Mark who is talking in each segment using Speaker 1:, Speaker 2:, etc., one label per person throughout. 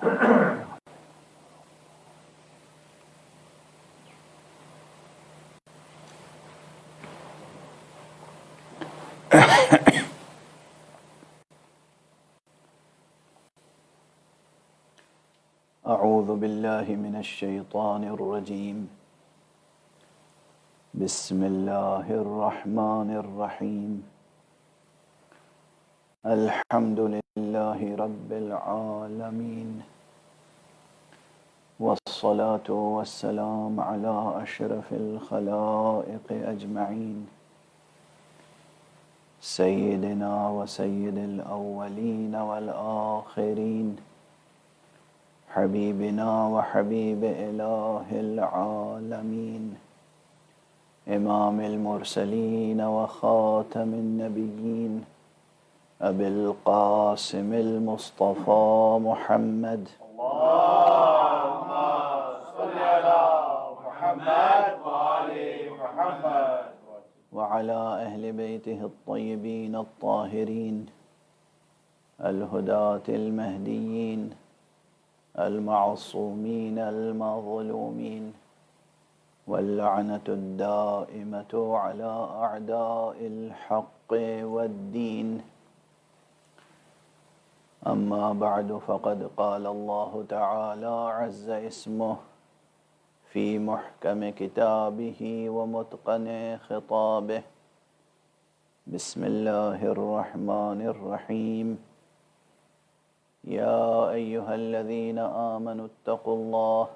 Speaker 1: اعوذ باللہ من الشیطان الرجیم بسم اللہ الرحمن الرحیم الحمد للہ رب العالمین والصلاة والسلام علی اشرف الخلائق اجمعین سیدنا و سید الاولین والآخرین حبیبنا و حبیب الہ العالمین امام المرسلین و خاتم النبیین ابی القاسم المصطفى محمد
Speaker 2: اللهم صل على محمد وآل محمد
Speaker 1: وعلى اہل بیتہ الطیبین الطاہرین الہداة المہدیین المعصومین المظلومین واللعنة الدائمة على أعداء الحق والدين أما بعد فقد قال الله تعالى عز اسمه في محكم كتابه ومتقن خطابه بسم الله الرحمن الرحيم يا أيها الذين آمنوا اتقوا الله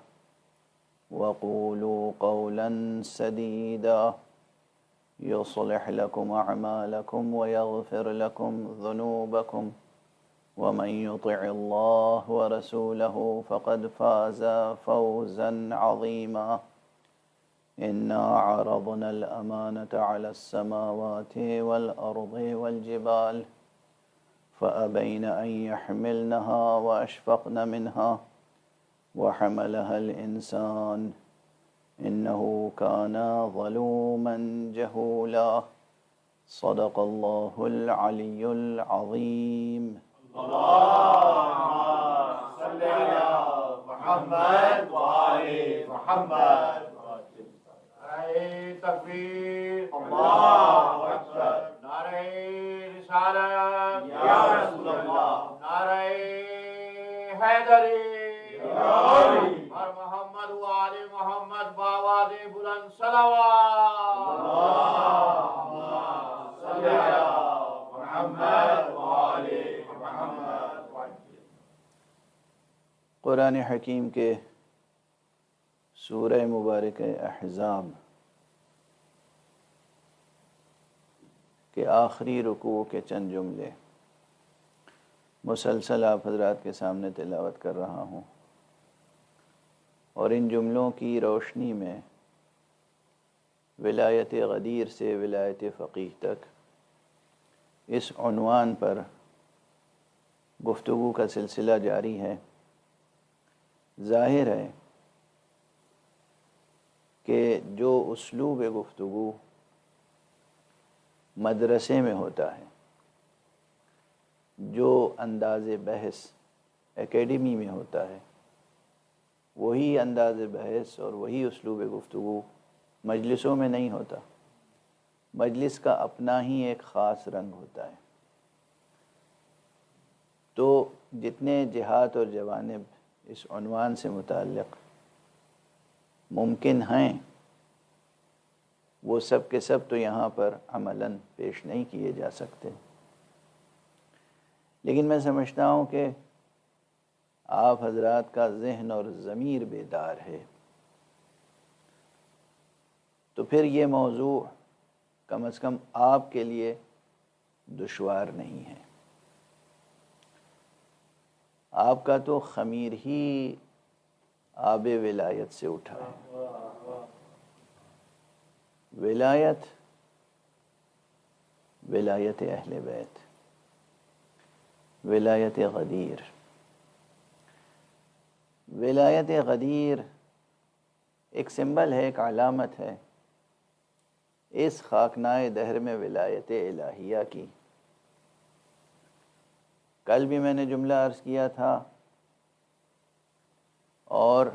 Speaker 1: وقولوا قولا سديدا يصلح لكم أعمالكم ويغفر لكم ذنوبكم ومن يطع الله ورسوله فقد فاز فوزا عظيما إنا عرضنا الأمانة على السماوات والأرض والجبال فأبين أن يحملنها وأشفقن منها وحملها الإنسان إنه كان ظلوما جهولا صدق الله العلي العظيم
Speaker 2: اللهم صل على محمد وآل محمد نعرہ تکبیر اللہ اکبر نعرہ رسالت یا رسول اللہ نعرہ حیدری اور محمد وآل محمد بآواز بلند صلوات اللهم صل علی محمد وآل محمد.
Speaker 1: قرآن حکیم کے سورہ مبارک احزاب کے آخری رکوع کے چند جملے مسلسل آپ حضرات کے سامنے تلاوت کر رہا ہوں، اور ان جملوں کی روشنی میں ولایت غدیر سے ولایت فقیہ تک اس عنوان پر گفتگو کا سلسلہ جاری ہے۔ ظاہر ہے کہ جو اسلوب گفتگو مدرسے میں ہوتا ہے، جو انداز بحث اکیڈمی میں ہوتا ہے، وہی انداز بحث اور وہی اسلوب گفتگو مجلسوں میں نہیں ہوتا۔ مجلس کا اپنا ہی ایک خاص رنگ ہوتا ہے۔ تو جتنے جہات اور جوانب اس عنوان سے متعلق ممکن ہیں، وہ سب کے سب تو یہاں پر عملاً پیش نہیں کیے جا سکتے، لیکن میں سمجھتا ہوں کہ آپ حضرات کا ذہن اور ضمیر بیدار ہے، تو پھر یہ موضوع کم از کم آپ کے لیے دشوار نہیں ہے۔ آپ کا تو خمیر ہی آب ولایت سے اٹھا ہے۔ ولایت اہل بیت، ولایت غدیر۔ ولایت غدیر ایک سمبل ہے، ایک علامت ہے اس خاکنائے دہر میں ولایت الہیہ کی۔ کل بھی میں نے جملہ عرض کیا تھا اور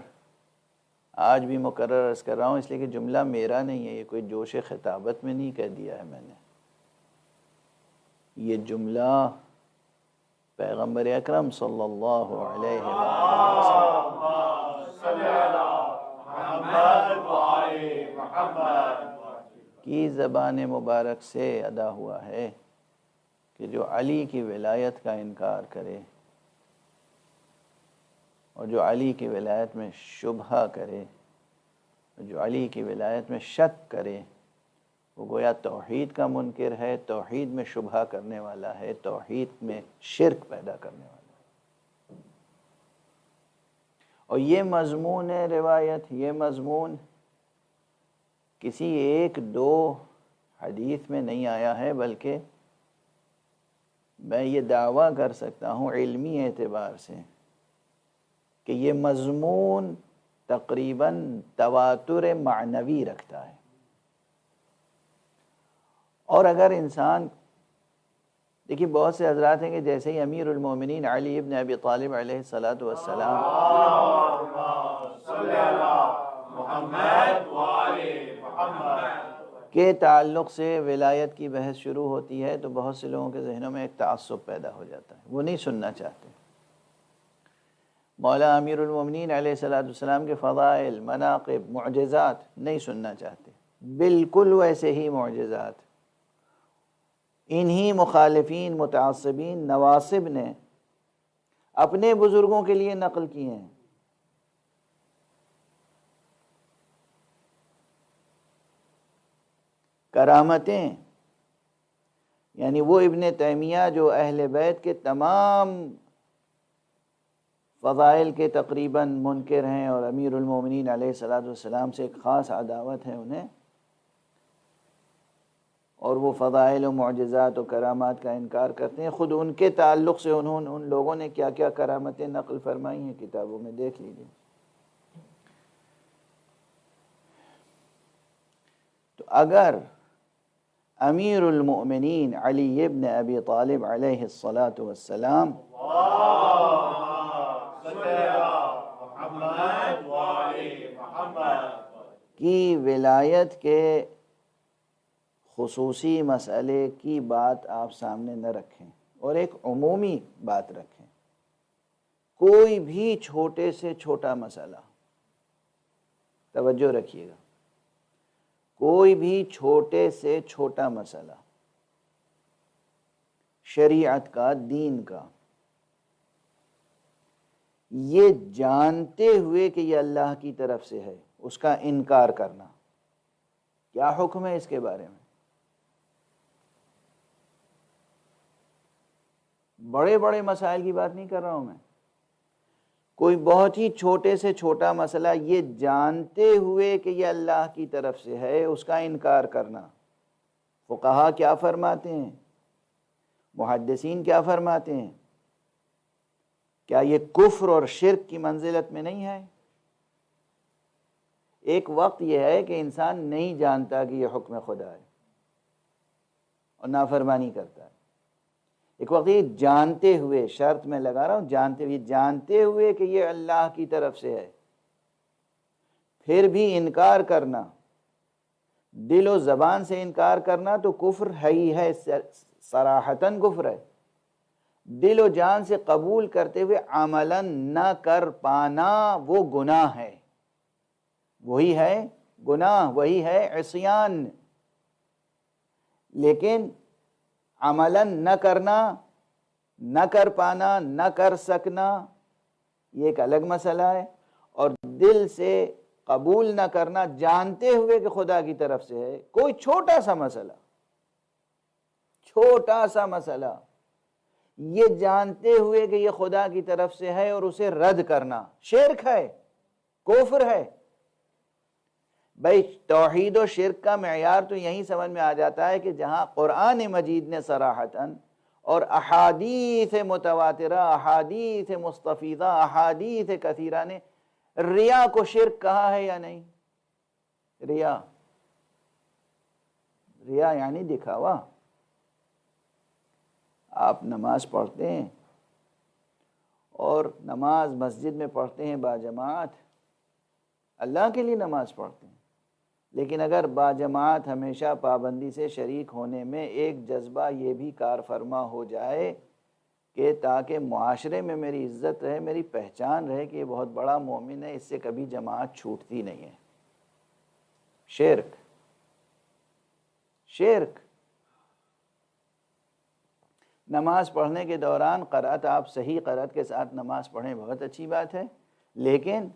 Speaker 1: آج بھی مکرر عرض کر رہا ہوں، اس لیے کہ جملہ میرا نہیں ہے، یہ کوئی جوش خطابت میں نہیں کہہ دیا ہے میں نے، یہ جملہ پیغمبر اکرم صلی اللہ علیہ وسلم کی زبان مبارک سے ادا ہوا ہے کہ جو علی کی ولایت کا انکار کرے اور جو علی کی ولایت میں شبہ کرے، جو علی کی ولایت میں شک کرے، وہ گویا توحید کا منکر ہے، توحید میں شبہ کرنے والا ہے، توحید میں شرک پیدا کرنے والا ہے۔ اور یہ مضمون روایت، یہ مضمون کسی ایک دو حدیث میں نہیں آیا ہے، بلکہ میں یہ دعویٰ کر سکتا ہوں علمی اعتبار سے کہ یہ مضمون تقریباً تواتر معنوی رکھتا ہے۔ اور اگر انسان دیکھیے، بہت سے حضرات ہیں کہ جیسے ہی امیر المومنین علی ابن ابی طالب علیہ السلام کے تعلق سے ولایت کی بحث شروع ہوتی ہے تو بہت سے لوگوں کے ذہنوں میں ایک تعصب پیدا ہو جاتا ہے، وہ نہیں سننا چاہتے۔ مولا امیر المومنین علیہ السلام کے فضائل، مناقب، معجزات نہیں سننا چاہتے، بالکل ویسے ہی معجزات انہی مخالفین، متعصبین، نواصب نے اپنے بزرگوں کے لیے نقل کیے ہیں۔ کرامتیں، یعنی وہ ابن تیمیہ جو اہل بیت کے تمام فضائل کے تقریباً منکر ہیں اور امیر المومنین علیہ السلام سے ایک خاص عداوت ہے انہیں، اور وہ فضائل و معجزات و کرامات کا انکار کرتے ہیں، خود ان کے تعلق سے ان لوگوں نے کیا کیا کرامتیں نقل فرمائی ہیں، کتابوں میں دیکھ لیجیے۔ تو اگر امیر المؤمنین علی ابن ابی طالب علیہ السلام کی ولایت کے خصوصی مسئلے کی بات آپ سامنے نہ رکھیں اور ایک عمومی بات رکھیں، کوئی بھی چھوٹے سے چھوٹا مسئلہ، توجہ رکھیے گا، کوئی بھی چھوٹے سے چھوٹا مسئلہ شریعت کا، دین کا، یہ جانتے ہوئے کہ یہ اللہ کی طرف سے ہے، اس کا انکار کرنا، کیا حکم ہے اس کے بارے میں؟ بڑے بڑے مسائل کی بات نہیں کر رہا ہوں میں، کوئی بہت ہی چھوٹے سے چھوٹا مسئلہ یہ جانتے ہوئے کہ یہ اللہ کی طرف سے ہے، اس کا انکار کرنا۔ فقہا کیا فرماتے ہیں، محدثین کیا فرماتے ہیں؟ کیا یہ کفر اور شرک کی منزلت میں نہیں ہے؟ ایک وقت یہ ہے کہ انسان نہیں جانتا کہ یہ حکم خدا ہے اور نافرمانی کرتا ہے، ایک وقت یہ جانتے ہوئے، شرط میں لگا رہا ہوں، جانتے ہوئے کہ یہ اللہ کی طرف سے ہے، پھر بھی انکار کرنا، دل و زبان سے انکار کرنا تو کفر ہے ہی ہے، صراحتاً کفر ہے۔ دل و جان سے قبول کرتے ہوئے عملاً نہ کر پانا وہ گناہ ہے، وہی ہے گناہ، وہی ہے عصیان۔ لیکن عملاً نہ کرنا، نہ کر پانا، نہ کر سکنا، یہ ایک الگ مسئلہ ہے، اور دل سے قبول نہ کرنا جانتے ہوئے کہ خدا کی طرف سے ہے، کوئی چھوٹا سا مسئلہ، چھوٹا سا مسئلہ یہ جانتے ہوئے کہ یہ خدا کی طرف سے ہے اور اسے رد کرنا شرک ہے، کفر ہے۔ بھئی توحید و شرک کا معیار تو یہیں سمجھ میں آ جاتا ہے کہ جہاں قرآن مجید نے صراحتاً اور احادیث متواترہ، احادیث مستفیضہ، احادیث کثیرہ نے ریا کو شرک کہا ہے یا نہیں؟ ریا یعنی دکھاوا۔ آپ نماز پڑھتے ہیں اور نماز مسجد میں پڑھتے ہیں باجماعت، اللہ کے لیے نماز پڑھتے ہیں، لیکن اگر باجماعت ہمیشہ پابندی سے شریک ہونے میں ایک جذبہ یہ بھی کار فرما ہو جائے کہ تاکہ معاشرے میں میری عزت رہے، میری پہچان رہے کہ یہ بہت بڑا مومن ہے، اس سے کبھی جماعت چھوٹتی نہیں ہے۔ شرک، شرک۔ نماز پڑھنے کے دوران قرأت، آپ صحیح قرأت کے ساتھ نماز پڑھیں، بہت اچھی بات ہے، لیکن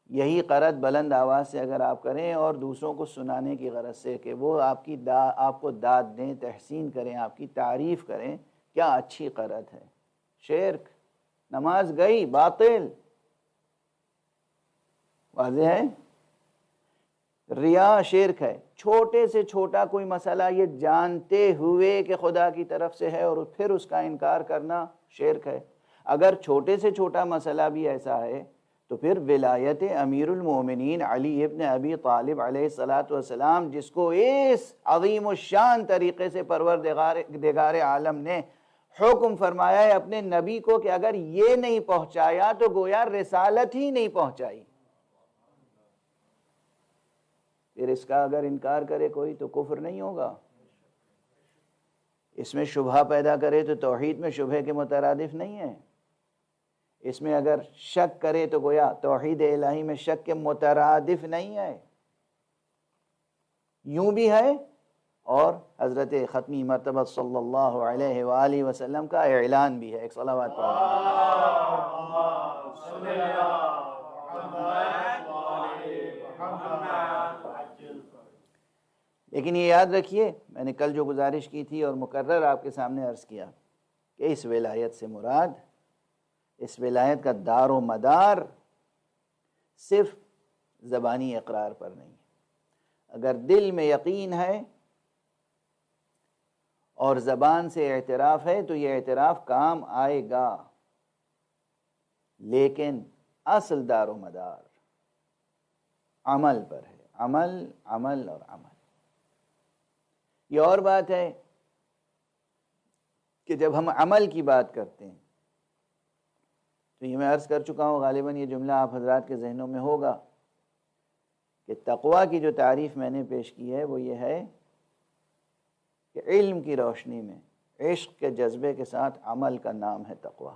Speaker 1: یہی قرأت بلند آواز سے اگر آپ کریں اور دوسروں کو سنانے کی غرض سے کہ وہ آپ کو داد دیں، تحسین کریں، آپ کی تعریف کریں، کیا اچھی قرأت ہے، شرک، نماز گئی، باطل۔ واضح ہے؟ ریا شرک ہے، چھوٹے سے چھوٹا کوئی مسئلہ یہ جانتے ہوئے کہ خدا کی طرف سے ہے اور پھر اس کا انکار کرنا شرک ہے۔ اگر چھوٹے سے چھوٹا مسئلہ بھی ایسا ہے تو پھر ولایت امیر المومنین علی ابن ابی طالب علیہ السلام، جس کو اس عظیم الشان طریقے سے پروردگار عالم نے حکم فرمایا ہے اپنے نبی کو کہ اگر یہ نہیں پہنچایا تو گویا رسالت ہی نہیں پہنچائی، پھر اس کا اگر انکار کرے کوئی تو کفر نہیں ہوگا؟ اس میں شبہہ پیدا کرے تو توحید میں شبہے کے مترادف نہیں ہے، اس میں اگر شک کرے تو گویا توحید الہی میں شک کے مترادف نہیں ہے، یوں بھی ہے اور حضرت ختمی مرتبہ صلی اللہ علیہ وآلہ وسلم کا اعلان بھی ہے۔ ایک صلوات لیکن یہ یاد رکھیے، میں نے کل جو گزارش کی تھی اور مکرر آپ کے سامنے عرض کیا کہ اس ولایت سے مراد، اس ولایت کا دار و مدار صرف زبانی اقرار پر نہیں ہے، اگر دل میں یقین ہے اور زبان سے اعتراف ہے تو یہ اعتراف کام آئے گا، لیکن اصل دار و مدار عمل پر ہے، عمل، عمل اور عمل۔ یہ اور بات ہے کہ جب ہم عمل کی بات کرتے ہیں تو یہ میں عرض کر چکا ہوں، غالباً یہ جملہ آپ حضرات کے ذہنوں میں ہوگا کہ تقویٰ کی جو تعریف میں نے پیش کی ہے وہ یہ ہے کہ علم کی روشنی میں عشق کے جذبے کے ساتھ عمل کا نام ہے تقویٰ۔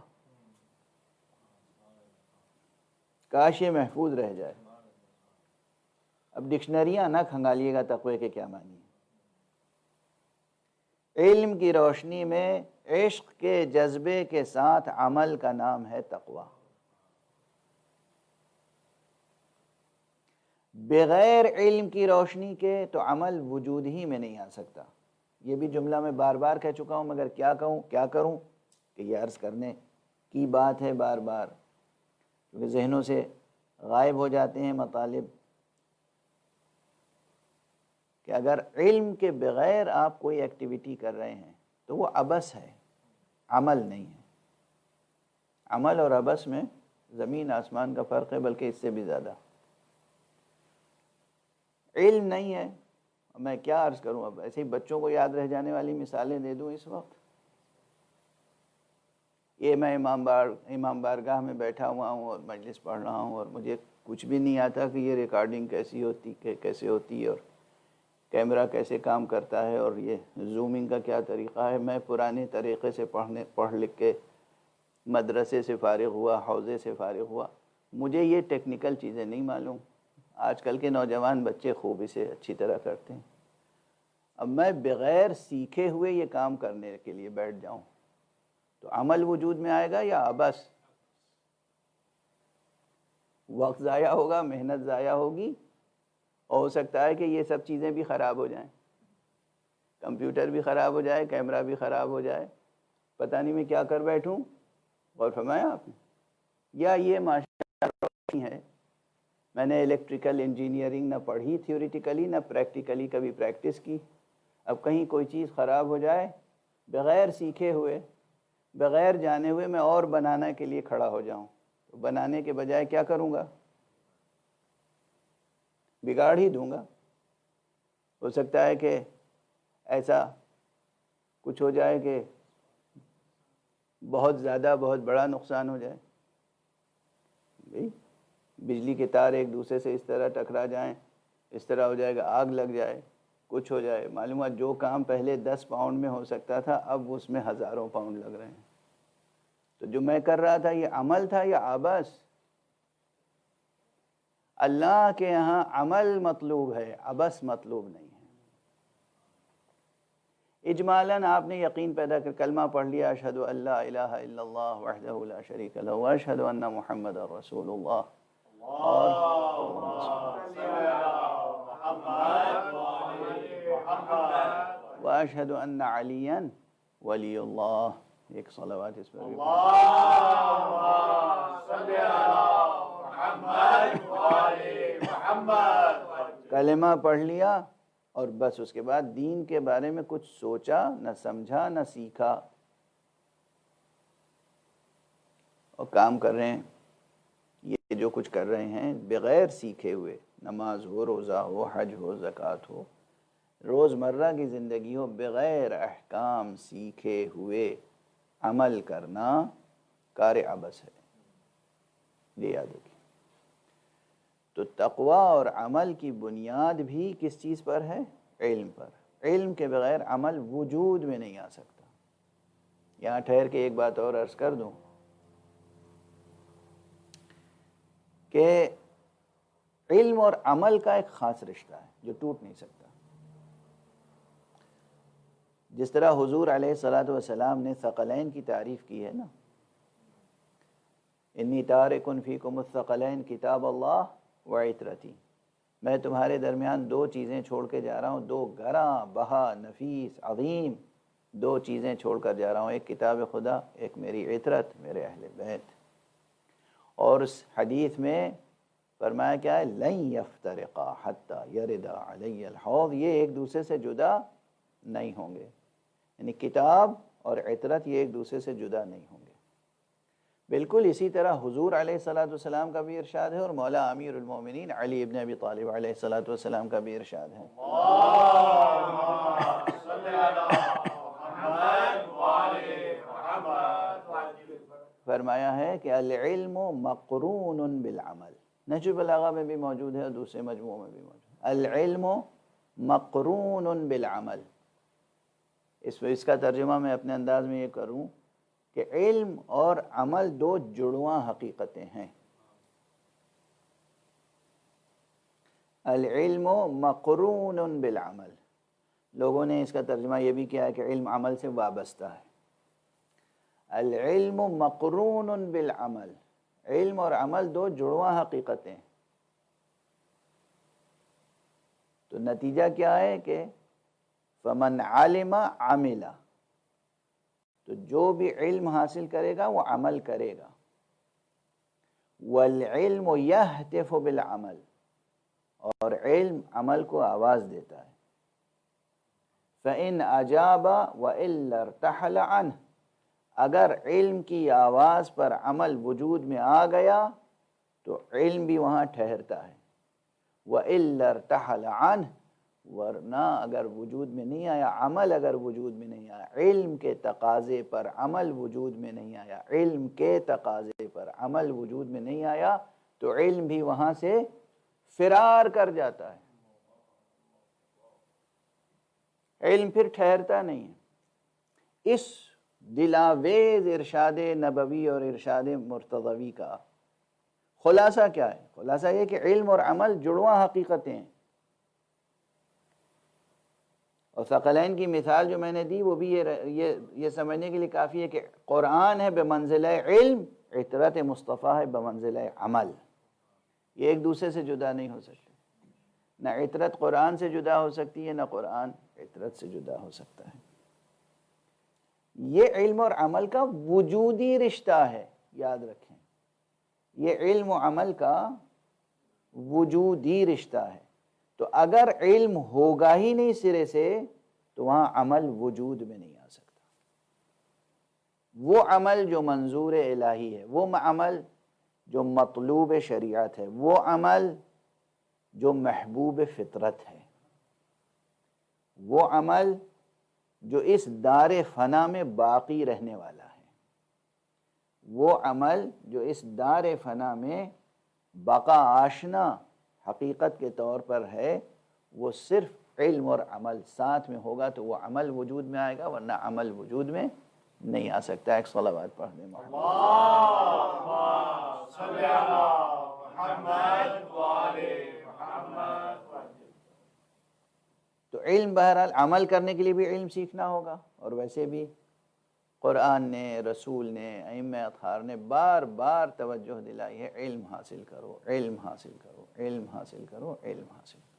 Speaker 1: کاش یہ محفوظ رہ جائے۔ اب ڈکشنریاں نہ کھنگالیے گا تقوی کے کیا معنی ہے۔ علم کی روشنی میں عشق کے جذبے کے ساتھ عمل کا نام ہے تقویٰ۔ بغیر علم کی روشنی کے تو عمل وجود ہی میں نہیں آ سکتا۔ یہ بھی جملہ میں بار بار کہہ چکا ہوں، مگر کیا کہوں، کیا کروں کہ یہ عرض کرنے کی بات ہے بار بار، کیونکہ ذہنوں سے غائب ہو جاتے ہیں مطالب، کہ اگر علم کے بغیر آپ کوئی ایکٹیویٹی کر رہے ہیں تو وہ عبث ہے، عمل نہیں ہے۔ عمل اور عبث میں زمین آسمان کا فرق ہے، بلکہ اس سے بھی زیادہ۔ علم نہیں ہے، میں کیا عرض کروں، اب ایسے ہی بچوں کو یاد رہ جانے والی مثالیں دے دوں اس وقت۔ یہ میں امام بارگاہ میں بیٹھا ہوا ہوں اور مجلس پڑھ رہا ہوں اور مجھے کچھ بھی نہیں آتا کہ یہ ریکارڈنگ کیسے ہوتی ہے اور کیمرہ کیسے کام کرتا ہے اور یہ زومنگ کا کیا طریقہ ہے۔ میں پرانے طریقے سے پڑھ لکھ کے مدرسے سے فارغ ہوا، حوزے سے فارغ ہوا، مجھے یہ ٹیکنیکل چیزیں نہیں معلوم۔ آج کل کے نوجوان بچے خوب اسے اچھی طرح کرتے ہیں۔ اب میں بغیر سیکھے ہوئے یہ کام کرنے کے لیے بیٹھ جاؤں تو عمل وجود میں آئے گا یا عبث؟ وقت ضائع ہوگا، محنت ضائع ہوگی، اور ہو سکتا ہے کہ یہ سب چیزیں بھی خراب ہو جائیں، کمپیوٹر بھی خراب ہو جائے، کیمرہ بھی خراب ہو جائے، پتہ نہیں میں کیا کر بیٹھوں۔ غور فرمایا آپ نے؟ یا یہ ماشاءاللہ ہے، میں نے الیکٹریکل انجینئرنگ نہ پڑھی تھیوریٹیکلی نہ پریکٹیکلی کبھی پریکٹس کی، اب کہیں کوئی چیز خراب ہو جائے، بغیر سیکھے ہوئے، بغیر جانے ہوئے میں اور بنانے کے لیے کھڑا ہو جاؤں تو بنانے کے بجائے کیا کروں گا؟ بگاڑ ہی دوں گا۔ ہو سکتا ہے کہ ایسا کچھ ہو جائے کہ بہت زیادہ بہت بڑا نقصان ہو جائے، بھئی بجلی کے تار ایک دوسرے سے اس طرح ٹکرا جائیں، اس طرح ہو جائے گا، آگ لگ جائے، کچھ ہو جائے، معلومات جو کام پہلے 10 پاؤنڈ میں ہو سکتا تھا اب اس میں ہزاروں پاؤنڈ لگ رہے ہیں۔ تو جو میں کر رہا تھا یہ عمل تھا یا عبث؟ اللہ کے یہاں عمل مطلوب ہے، عبث مطلوب نہیں ہے۔ اجمالاً آپ نے یقین پیدا کر کلمہ پڑھ لیا، اشہد ان لا الہ الا اللہ وحدہ لا شریک لہ واشہد ان محمد رسول اللہ، اور واشہد ان علیٰ ولی اللہ، ایک صلوات اس پر بھی کلمہ پڑھ لیا اور بس اس کے بعد دین کے بارے میں کچھ سوچا نہ سمجھا نہ سیکھا، اور کام کر رہے ہیں یہ جو کچھ کر رہے ہیں بغیر سیکھے ہوئے، نماز ہو، روزہ ہو، حج ہو، زکوٰۃ ہو، روزمرہ کی زندگی ہو، بغیر احکام سیکھے ہوئے عمل کرنا کار عبث ہے، یہ یاد رکھیں۔ تو تقوی اور عمل کی بنیاد بھی کس چیز پر ہے؟ علم پر۔ علم کے بغیر عمل وجود میں نہیں آ سکتا۔ یہاں ٹھہر کے ایک بات اور عرض کر دوں کہ علم اور عمل کا ایک خاص رشتہ ہے جو ٹوٹ نہیں سکتا۔ جس طرح حضور علیہ الصلاۃ والسلام نے ثقلین کی تعریف کی ہے نا، انی تارک فیکم الثقلین کتاب اللہ وعطرتی، میں تمہارے درمیان دو چیزیں چھوڑ کے جا رہا ہوں، دو گراں بہا نفیس عظیم دو چیزیں چھوڑ کر جا رہا ہوں، ایک کتاب خدا، ایک میری عطرت، میرے اہل بیت۔ اور اس حدیث میں فرمایا کیا ہے؟ لن یفترقا حتی یرد علی الحوض، یہ ایک دوسرے سے جدا نہیں ہوں گے، یعنی کتاب اور عطرت یہ ایک دوسرے سے جدا نہیں ہوں گے۔ بالکل اسی طرح حضور علیہ الصلاۃ والسلام کا بھی ارشاد ہے، اور مولا امیر المومنین علی ابن ابی طالب علیہ الصلاۃ والسلام کا بھی ارشاد ہے۔ فرمایا ہے کہ العلم مقرون بالعمل، نہج البلاغہ میں بھی موجود ہے اور دوسرے مجموعوں میں بھی موجود ہے، العلم مقرون بالعمل۔ اس کا ترجمہ میں اپنے انداز میں یہ کروں کہ علم اور عمل دو جڑواں حقیقتیں ہیں۔ العلم مقرون بالعمل، لوگوں نے اس کا ترجمہ یہ بھی کیا ہے کہ علم عمل سے وابستہ ہے۔ العلم مقرون بالعمل، علم اور عمل دو جڑواں حقیقتیں۔ تو نتیجہ کیا ہے کہ فمن علم عمل، تو جو بھی علم حاصل کرے گا وہ عمل کرے گا۔ والعلم یہتف بالعمل، اور علم عمل کو آواز دیتا ہے۔ فإن أجاب وإلا ارتحل عنه، اگر علم کی آواز پر عمل وجود میں آ گیا تو علم بھی وہاں ٹھہرتا ہے۔ وإلا ارتحل عنه، ورنہ اگر وجود میں نہیں آیا، عمل اگر وجود میں نہیں آیا، علم کے تقاضے پر عمل وجود میں نہیں آیا، علم کے تقاضے پر عمل وجود میں نہیں آیا تو علم بھی وہاں سے فرار کر جاتا ہے، علم پھر ٹھہرتا نہیں ہے۔ اس دلاویز ارشاد نبوی اور ارشاد مرتضوی کا خلاصہ کیا ہے؟ خلاصہ یہ کہ علم اور عمل جڑواں حقیقتیں ہیں۔ اور ثقلین کی مثال جو میں نے دی وہ بھی یہ سمجھنے کے لیے کافی ہے کہ قرآن ہے بمنزلہ علم، عطرت مصطفیٰ ہے بمنزلہ عمل، یہ ایک دوسرے سے جدا نہیں ہو سکتے۔ نہ عطرت قرآن سے جدا ہو سکتی ہے، نہ قرآن عطرت سے جدا ہو سکتا ہے۔ یہ علم اور عمل کا وجودی رشتہ ہے، یاد رکھیں، یہ علم و عمل کا وجودی رشتہ ہے۔ تو اگر علم ہوگا ہی نہیں سرے سے تو وہاں عمل وجود میں نہیں آ سکتا۔ وہ عمل جو منظور الہی ہے، وہ عمل جو مطلوب شریعت ہے، وہ عمل جو محبوب فطرت ہے، وہ عمل جو اس دار فنا میں باقی رہنے والا ہے، وہ عمل جو اس دار فنا میں بقا آشنا حقیقت کے طور پر ہے، وہ صرف علم اور عمل ساتھ میں ہوگا تو وہ عمل وجود میں آئے گا، ورنہ عمل وجود میں نہیں آ سکتا۔ ایک صلوات پڑھ دیں محمد۔
Speaker 2: اللهم صل على محمد وآل محمد۔
Speaker 1: تو علم بہرحال عمل کرنے کے لیے بھی علم سیکھنا ہوگا، اور ویسے بھی قرآن نے، رسول نے، ائمہ اطہار نے بار بار توجہ دلائی ہے، علم حاصل کرو، علم حاصل کرو، علم حاصل کرو، علم حاصل کرو۔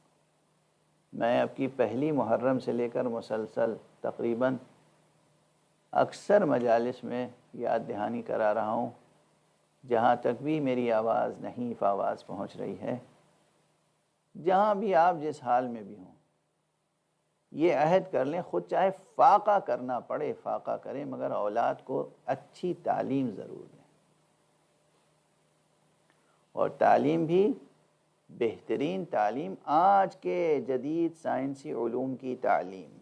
Speaker 1: میں اب کی پہلی محرم سے لے کر مسلسل تقریباً اکثر مجالس میں یاد دہانی کرا رہا ہوں، جہاں تک بھی میری آواز نحیف آواز پہنچ رہی ہے، جہاں بھی آپ جس حال میں بھی ہوں، یہ عہد کر لیں، خود چاہے فاقہ کرنا پڑے فاقہ کریں، مگر اولاد کو اچھی تعلیم ضرور دیں، اور تعلیم بھی بہترین تعلیم، آج کے جدید سائنسی علوم کی تعلیم،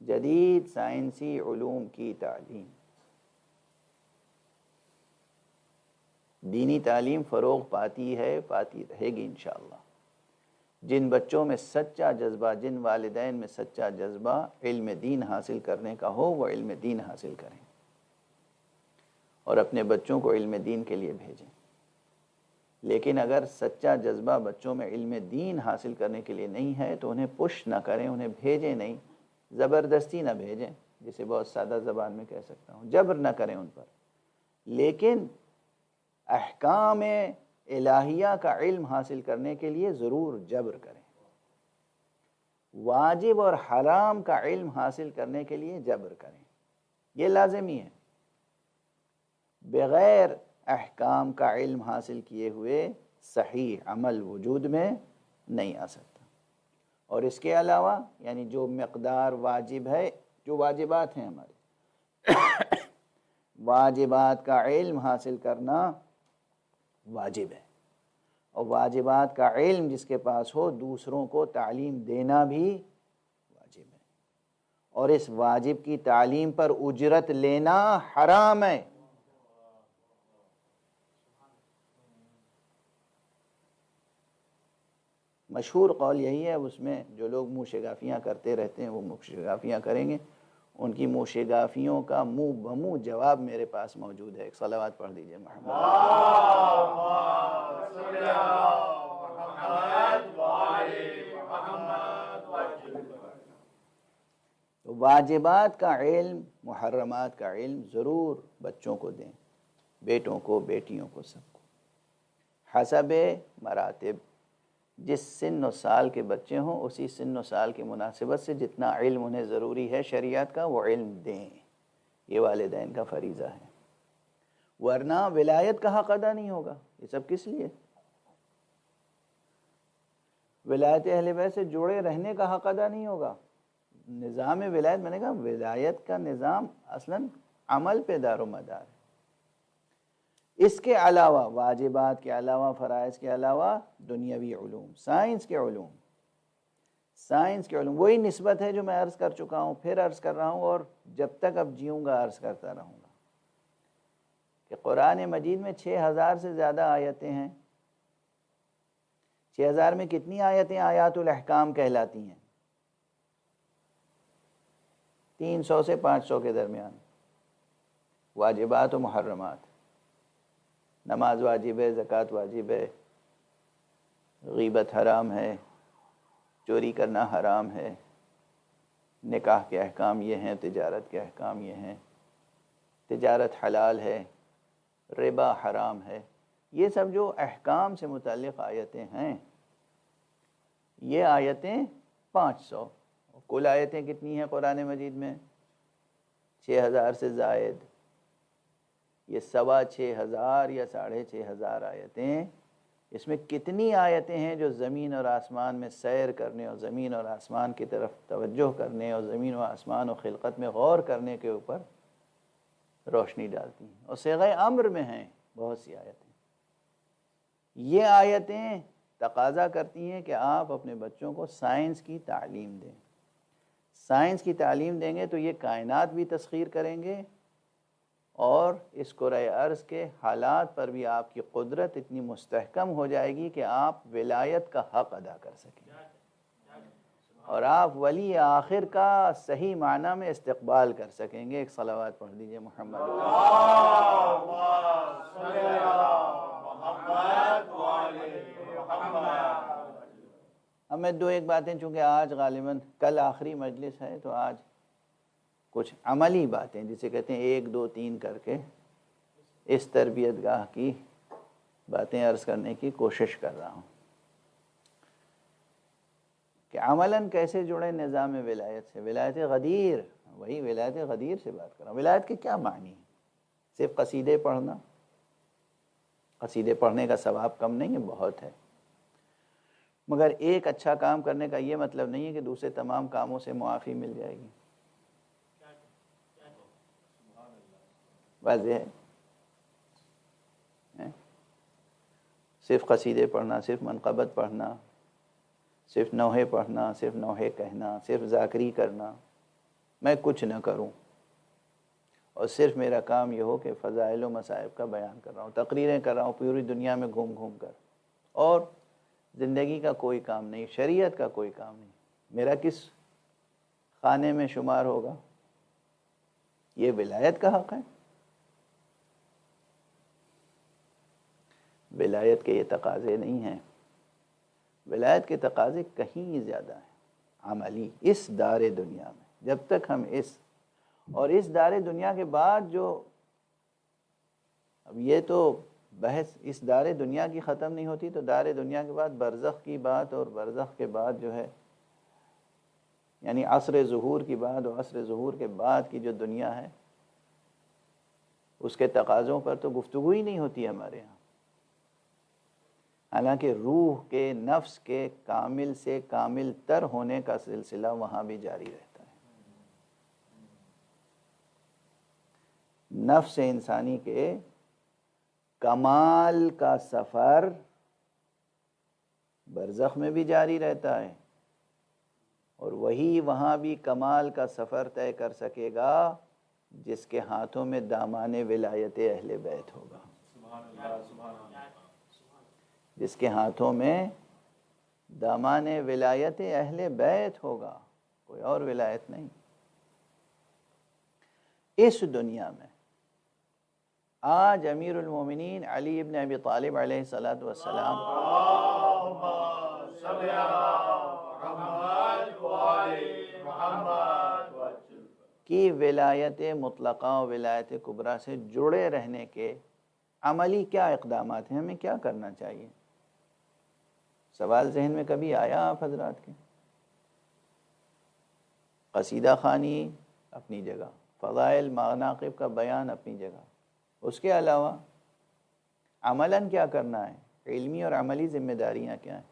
Speaker 1: جدید سائنسی علوم کی تعلیم۔ دینی تعلیم فروغ پاتی ہے، پاتی رہے گی انشاءاللہ۔ جن بچوں میں سچا جذبہ، جن والدین میں سچا جذبہ علم دین حاصل کرنے کا ہو، وہ علم دین حاصل کریں اور اپنے بچوں کو علم دین کے لیے بھیجیں۔ لیکن اگر سچا جذبہ بچوں میں علم دین حاصل کرنے کے لیے نہیں ہے تو انہیں پش نہ کریں، انہیں بھیجیں نہیں، زبردستی نہ بھیجیں، جسے بہت سادہ زبان میں کہہ سکتا ہوں، جبر نہ کریں ان پر، لیکن احکام الہیہ کا علم حاصل کرنے کے لیے ضرور جبر کریں، واجب اور حرام کا علم حاصل کرنے کے لیے جبر کریں، یہ لازمی ہے۔ بغیر احکام کا علم حاصل کیے ہوئے صحیح عمل وجود میں نہیں آ سکتا۔ اور اس کے علاوہ یعنی جو مقدار واجب ہے، جو واجبات ہیں ہمارے واجبات کا علم حاصل کرنا واجب ہے، اور واجبات کا علم جس کے پاس ہو دوسروں کو تعلیم دینا بھی واجب ہے، اور اس واجب کی تعلیم پر اجرت لینا حرام ہے۔ مشہور قول یہی ہے، اس میں جو لوگ منہ شگافیاں کرتے رہتے ہیں وہ منہ شگافیاں کریں گے، ان کی منہ شگافیوں کا منہ بمنہ جواب میرے پاس موجود ہے۔ ایک صلوات پڑھ دیجئے محمد۔
Speaker 2: اللهم صل على محمد وآل محمد۔
Speaker 1: تو واجبات کا علم، محرمات کا علم ضرور بچوں کو دیں، بیٹوں کو، بیٹیوں کو، سب کو، حسب مراتب۔ جس سن و سال کے بچے ہوں اسی سن و سال کی مناسبت سے جتنا علم انہیں ضروری ہے شریعت کا، وہ علم دیں، یہ والدین کا فریضہ ہے، ورنہ ولایت کا حق ادا نہیں ہوگا۔ یہ سب کس لیے؟ ولایت اہل بیت سے جڑے رہنے کا حق ادا نہیں ہوگا۔ نظام ولایت، میں نے کہا ولایت کا نظام اصلاً عمل پہ دار و مدار ہے۔ اس کے علاوہ، واجبات کے علاوہ، فرائض کے علاوہ دنیاوی علوم، سائنس کے علوم، سائنس کے علوم، وہی نسبت ہے جو میں عرض کر چکا ہوں، پھر عرض کر رہا ہوں، اور جب تک اب جیوں گا عرض کرتا رہوں گا کہ قرآن مجید میں 6000 سے زیادہ آیتیں ہیں۔ 6000 میں کتنی آیتیں آیات الاحکام کہلاتی ہیں؟ 300 سے 500 کے درمیان، واجبات و محرمات۔ نماز واجب ہے، زکوٰۃ واجب ہے، غیبت حرام ہے، چوری کرنا حرام ہے، نکاح کے احکام یہ ہیں، تجارت کے احکام یہ ہیں، تجارت حلال ہے، ربا حرام ہے، یہ سب جو احکام سے متعلق آیتیں ہیں، یہ آیتیں 500۔ کل آیتیں کتنی ہیں قرآن مجید میں؟ 6000 سے زائد۔ یہ 6500 یا 6500 آیتیں، اس میں کتنی آیتیں ہیں جو زمین اور آسمان میں سیر کرنے اور زمین اور آسمان کی طرف توجہ کرنے اور زمین و آسمان و خلقت میں غور کرنے کے اوپر روشنی ڈالتی ہیں، اور صیغہ امر میں ہیں بہت سی آیتیں۔ یہ آیتیں تقاضا کرتی ہیں کہ آپ اپنے بچوں کو سائنس کی تعلیم دیں۔ سائنس کی تعلیم دیں گے تو یہ کائنات بھی تسخیر کریں گے اور اس کرۂ ارض کے حالات پر بھی آپ کی قدرت اتنی مستحکم ہو جائے گی کہ آپ ولایت کا حق ادا کر سکیں اور آپ ولی آخر کا صحیح معنی میں استقبال کر سکیں گے۔ ایک صلوات پڑھ دیجئے محمد۔ اب میں دو ایک باتیں، چونکہ آج غالباً کل آخری مجلس ہے تو آج کچھ عملی باتیں جسے کہتے ہیں 1 2 3 کر کے اس تربیت گاہ کی باتیں عرض کرنے کی کوشش کر رہا ہوں کہ عملاً کیسے جڑے نظام ولایت سے۔ ولایت غدیر، وہی ولایت غدیر سے بات کر رہا ہوں۔ ولایت کے کیا معنی ہیں؟ صرف قصیدے پڑھنا؟ قصیدے پڑھنے کا ثواب کم نہیں ہے، بہت ہے، مگر ایک اچھا کام کرنے کا یہ مطلب نہیں ہے کہ دوسرے تمام کاموں سے معافی مل جائے گی۔ واضح ہے؟ صرف قصیدے پڑھنا، صرف منقبت پڑھنا، صرف نوحے پڑھنا، صرف نوحے کہنا، صرف ذاکری کرنا، میں کچھ نہ کروں اور صرف میرا کام یہ ہو کہ فضائل و مصائب کا بیان کر رہا ہوں، تقریریں کر رہا ہوں پوری دنیا میں گھوم گھوم کر، اور زندگی کا کوئی کام نہیں، شریعت کا کوئی کام نہیں، میرا کس خانے میں شمار ہوگا؟ یہ ولایت کا حق ہے؟ ولایت کے یہ تقاضے نہیں ہیں۔ ولایت کے تقاضے کہیں زیادہ ہیں عملی، اس دار دنیا میں۔ جب تک ہم اس دار دنیا کے بعد جو، اب یہ تو بحث اس دار دنیا کی ختم نہیں ہوتی تو دار دنیا کے بعد برزخ کی بات، اور برزخ کے بعد جو ہے یعنی عصر ظہور کی بات اور عصر ظہور کے بعد کی جو دنیا ہے اس کے تقاضوں پر تو گفتگو ہی نہیں ہوتی ہمارے ہاں، حالانکہ روح کے، نفس کے کامل سے کامل تر ہونے کا سلسلہ وہاں بھی جاری رہتا ہے۔ نفس انسانی کے کمال کا سفر برزخ میں بھی جاری رہتا ہے، اور وہی وہاں بھی کمال کا سفر طے کر سکے گا جس کے ہاتھوں میں دامان ولایت اہل بیت ہوگا، جس کے ہاتھوں میں دامان ولایت اہل بیت ہوگا، کوئی اور ولایت نہیں۔ اس دنیا میں آج امیر المومنین علی ابن ابی طالب علیہ السلام کی ولایت مطلقہ و ولایت کبریٰ سے جڑے رہنے کے عملی کیا اقدامات ہیں، ہمیں کیا کرنا چاہیے؟ سوال ذہن میں کبھی آیا آپ حضرات کے؟ قصیدہ خوانی اپنی جگہ، فضائل مناقب کا بیان اپنی جگہ، اس کے علاوہ عملاً کیا کرنا ہے، علمی اور عملی ذمہ داریاں کیا ہیں؟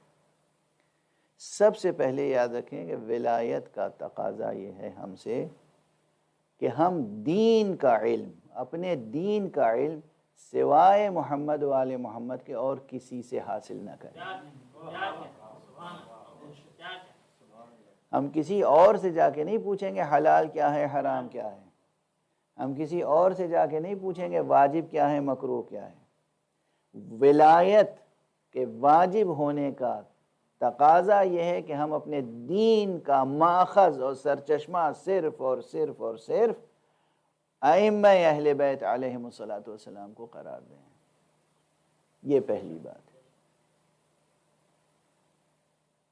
Speaker 1: سب سے پہلے یاد رکھیں کہ ولایت کا تقاضا یہ ہے ہم سے کہ ہم دین کا علم، اپنے دین کا علم سوائے محمد و آل محمد کے اور کسی سے حاصل نہ کریں۔ ہم کسی اور سے جا کے نہیں پوچھیں گے حلال کیا ہے، حرام کیا ہے، ہم کسی اور سے جا کے نہیں پوچھیں گے واجب کیا ہے، مکروہ کیا ہے۔ ولایت کے واجب ہونے کا تقاضا یہ ہے کہ ہم اپنے دین کا ماخذ اور سرچشمہ صرف اور صرف اور صرف ائمہ اہل بیت علیہم السلام کو قرار دیں۔ یہ پہلی بات ہے۔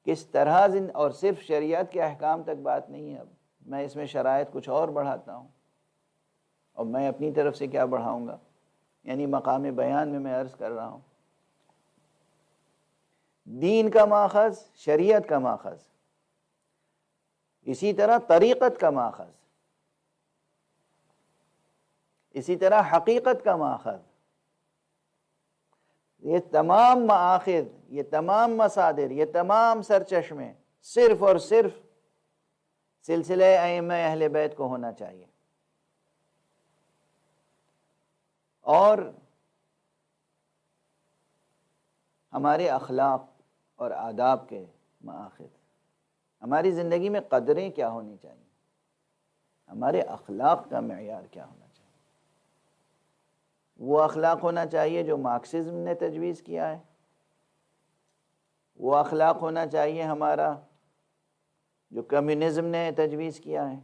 Speaker 1: کس طرح اور صرف شریعت کے احکام تک بات نہیں ہے، اب میں اس میں شرائط کچھ اور بڑھاتا ہوں، اور میں اپنی طرف سے کیا بڑھاؤں گا، یعنی مقام بیان میں عرض کر رہا ہوں دین کا ماخذ، شریعت کا ماخذ، اسی طرح طریقت کا ماخذ، اسی طرح حقیقت کا ماخذ، یہ تمام مآخذ، یہ تمام مصادر، یہ تمام سرچشمے صرف اور صرف سلسلہ ائمہ اہل بیت کو ہونا چاہیے، اور ہمارے اخلاق اور آداب کے مآخذ ہماری زندگی میں قدریں کیا ہونی چاہیے، ہمارے اخلاق کا معیار کیا ہونا چاہیے؟ وہ اخلاق ہونا چاہیے جو مارکسزم نے تجویز کیا ہے، وہ اخلاق ہونا چاہیے ہمارا جو کمیونزم نے تجویز کیا ہے،